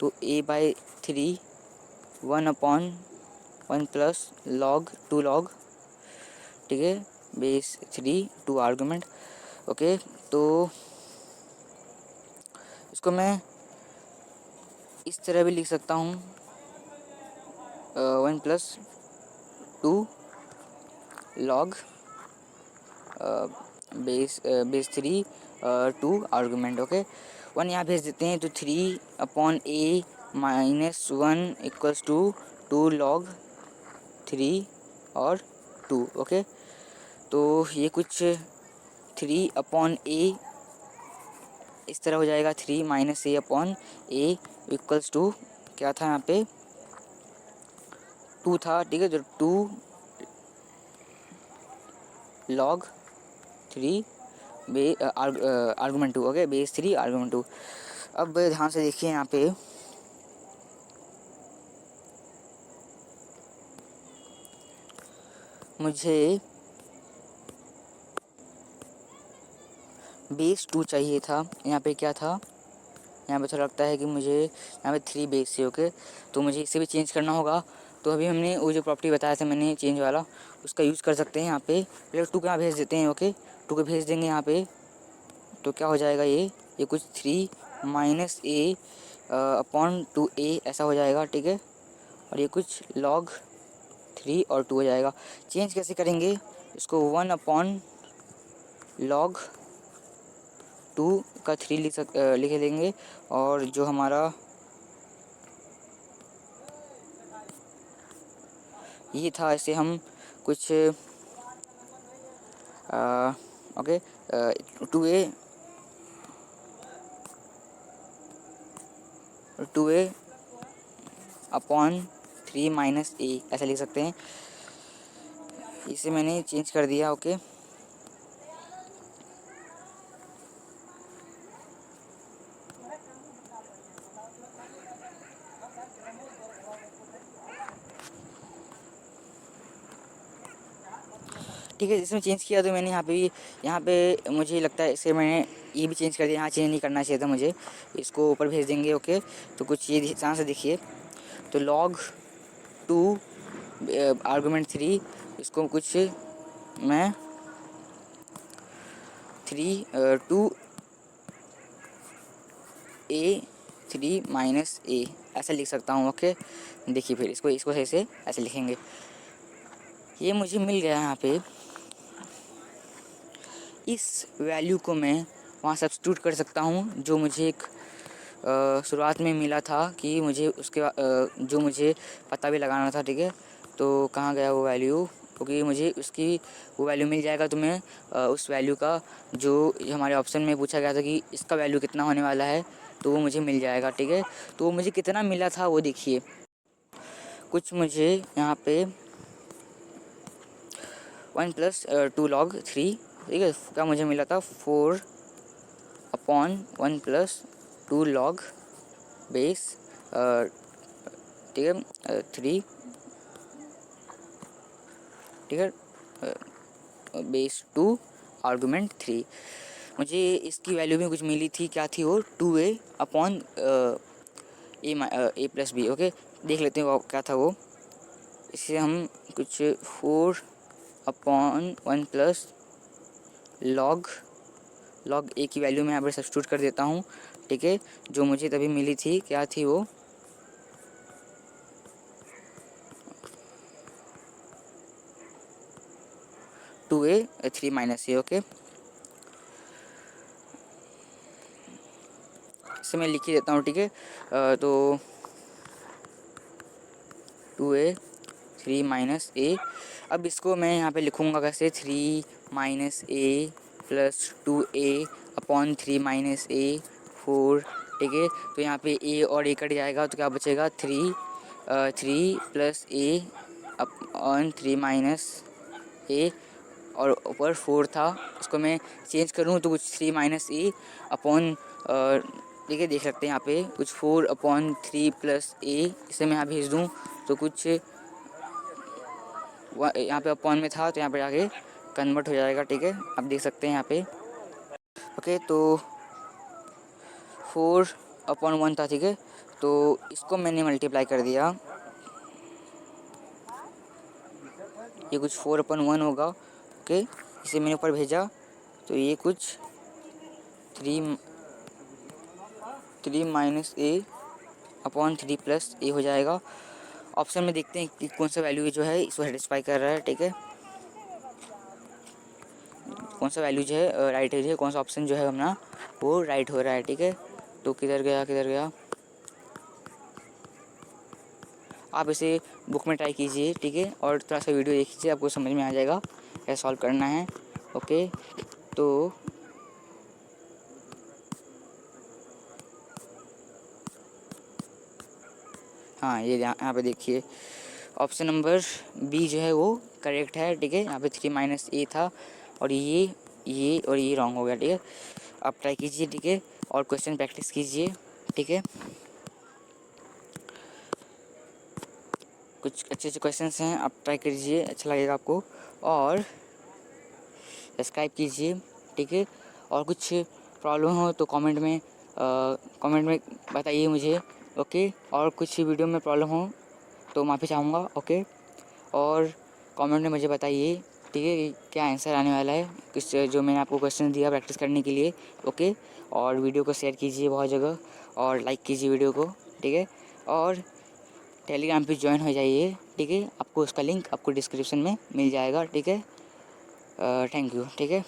तो a/3 1/1 प्लस लॉग 2 लॉग, ठीक है, बेस 3 2 आर्गूमेंट। ओके, तो इसको मैं इस तरह भी लिख सकता हूँ 1 plus 2 log base 3 2 argument. Okay, 1 यहाँ भेज देते हैं, तो 3/a minus 1 equals to 2 log 3 और 2। ओके, तो ये कुछ 3/a इस तरह हो जाएगा, 3 माइनस a/a इक्वल्स टू क्या था यहाँ पे 2 था। ठीक है, तो 2 log 3 argument 2। Okay, base 3 argument 2। अब ध्यान से देखिए यहाँ पे मुझे बेस 2 चाहिए था। यहाँ पे क्या था, यहाँ पे तो लगता है कि मुझे यहाँ पे 3 बेस है। ओके, तो मुझे इसे भी चेंज करना होगा। तो अभी हमने वो जो प्रॉपर्टी बताया था मैंने चेंज वाला, उसका यूज़ कर सकते हैं। यहाँ पे पहले 2 को यहाँ भेज देते हैं। ओके, 2 को भेज देंगे यहाँ पे, तो क्या हो जाएगा ये कुछ 3 माइनस a अपॉन 2a ऐसा हो जाएगा। ठीक है, और ये कुछ लॉग 3 और 2 हो जाएगा। चेंज कैसे करेंगे इसको, 1 अपॉन लॉग 2 का 3 लिख देंगे, और जो हमारा ये था इसे हम कुछ okay 2a upon 3 minus a ऐसा लिख सकते हैं। इसे मैंने चेंज कर दिया। ओके, ठीक है, जिसमें चेंज किया तो मैंने यहाँ पे मुझे लगता है इसे मैंने ये भी चेंज कर दिया। यहाँ चेंज नहीं करना चाहिए था मुझे, इसको ऊपर भेज देंगे। ओके, तो कुछ ये ध्यान से देखिए, तो लॉग 2 आर्गूमेंट 3, इसको कुछ मैं 2a 3 माइनस a ऐसा लिख सकता हूँ। ओके, देखिए फिर इसको सही से ऐसे लिखेंगे। ये मुझे मिल गया। यहाँ पे इस वैल्यू को मैं वहाँ सब्स्टिट्यूट कर सकता हूँ, जो मुझे एक शुरुआत में मिला था कि मुझे उसके जो मुझे पता भी लगाना था। ठीक है, तो कहाँ गया वो वैल्यू, क्योंकि मुझे उसकी वो वैल्यू मिल जाएगा, तो मैं उस वैल्यू का जो हमारे ऑप्शन में पूछा गया था कि इसका वैल्यू कितना होने वाला है, तो वो मुझे मिल जाएगा, ठीक है। तो वो मुझे कितना मिला था वो देखिए, कुछ मुझे यहाँ पे 1 + 2 log 3, ठीक है। क्या मुझे मिला था 4/1 + 2 log बेस, ठीक है, 3, ठीक है, बेस 2 आर्गूमेंट 3। मुझे इसकी वैल्यू में कुछ मिली थी, क्या थी वो 2a/a+b, ओके। देख लेते हैं वो क्या था वो। इससे हम कुछ 4/1 + log a की वैल्यू मैं यहाँ पर सब्स्टिट्यूट कर देता हूँ, ठीक है। जो मुझे तभी मिली थी, क्या थी वो 2a 3 - a, ओके। इसे मैं लिख ही देता हूँ, ठीक है। तो 2a 3 - a। अब इसको मैं यहाँ पे लिखूँगा कैसे, 3 - a + 2a/3 - a 4, ठीक है। तो यहाँ पे a और a कट जाएगा तो क्या बचेगा 3 + a/3 - a, और ऊपर 4 था। इसको मैं चेंज करूँ तो कुछ 3 - a/, ठीक है। देख सकते हैं यहाँ पे कुछ 4/3 + a, इसे मैं यहाँ भेज दूँ तो कुछ यहाँ पे अपॉन में था तो यहाँ पे जाके कन्वर्ट हो जाएगा, ठीक है। आप देख सकते हैं यहाँ पे, ओके। तो 4/1 था, ठीक है। तो इसको मैंने मल्टीप्लाई कर दिया, ये कुछ 4/1 होगा, ओके। इसे मैंने ऊपर भेजा तो ये कुछ 3 - a/3 + a हो जाएगा। ऑप्शन में देखते हैं कि कौन सा वैल्यू जो है इसको सेटिस्फाई कर रहा है, ठीक है। कौन सा वैल्यू जो है राइट है, कौन सा ऑप्शन जो है अपना वो राइट हो रहा है, ठीक है। तो किधर गया, आप इसे बुक में ट्राई कीजिए, ठीक है। और थोड़ा सा वीडियो देखिए, आपको समझ में आ जाएगा कैसे सॉल्व करना है, ओके। तो हाँ, ये यहाँ पे देखिए ऑप्शन नंबर बी जो है वो करेक्ट है, ठीक है। यहाँ पे 3 - a था और ये रॉन्ग हो गया, ठीक है। आप ट्राई कीजिए, ठीक है, और क्वेश्चन प्रैक्टिस कीजिए, ठीक है। कुछ अच्छे क्वेश्चंस हैं, आप ट्राई कीजिए, अच्छा लगेगा आपको। और सब्सक्राइब कीजिए, ठीक है। और कुछ प्रॉब्लम हो तो कमेंट में बताइए मुझे, ओके। और कुछ वीडियो में प्रॉब्लम हो तो माफ़ी चाहूँगा, ओके। और कमेंट में मुझे बताइए, ठीक है, कि क्या आंसर आने वाला है किस जो मैंने आपको क्वेश्चन दिया प्रैक्टिस करने के लिए, ओके। और वीडियो को शेयर कीजिए बहुत जगह और लाइक कीजिए वीडियो को, ठीक है। और टेलीग्राम पे ज्वाइन हो जाइए, ठीक है। आपको उसका लिंक आपको डिस्क्रिप्शन में मिल जाएगा, ठीक है। थैंक यू, ठीक है।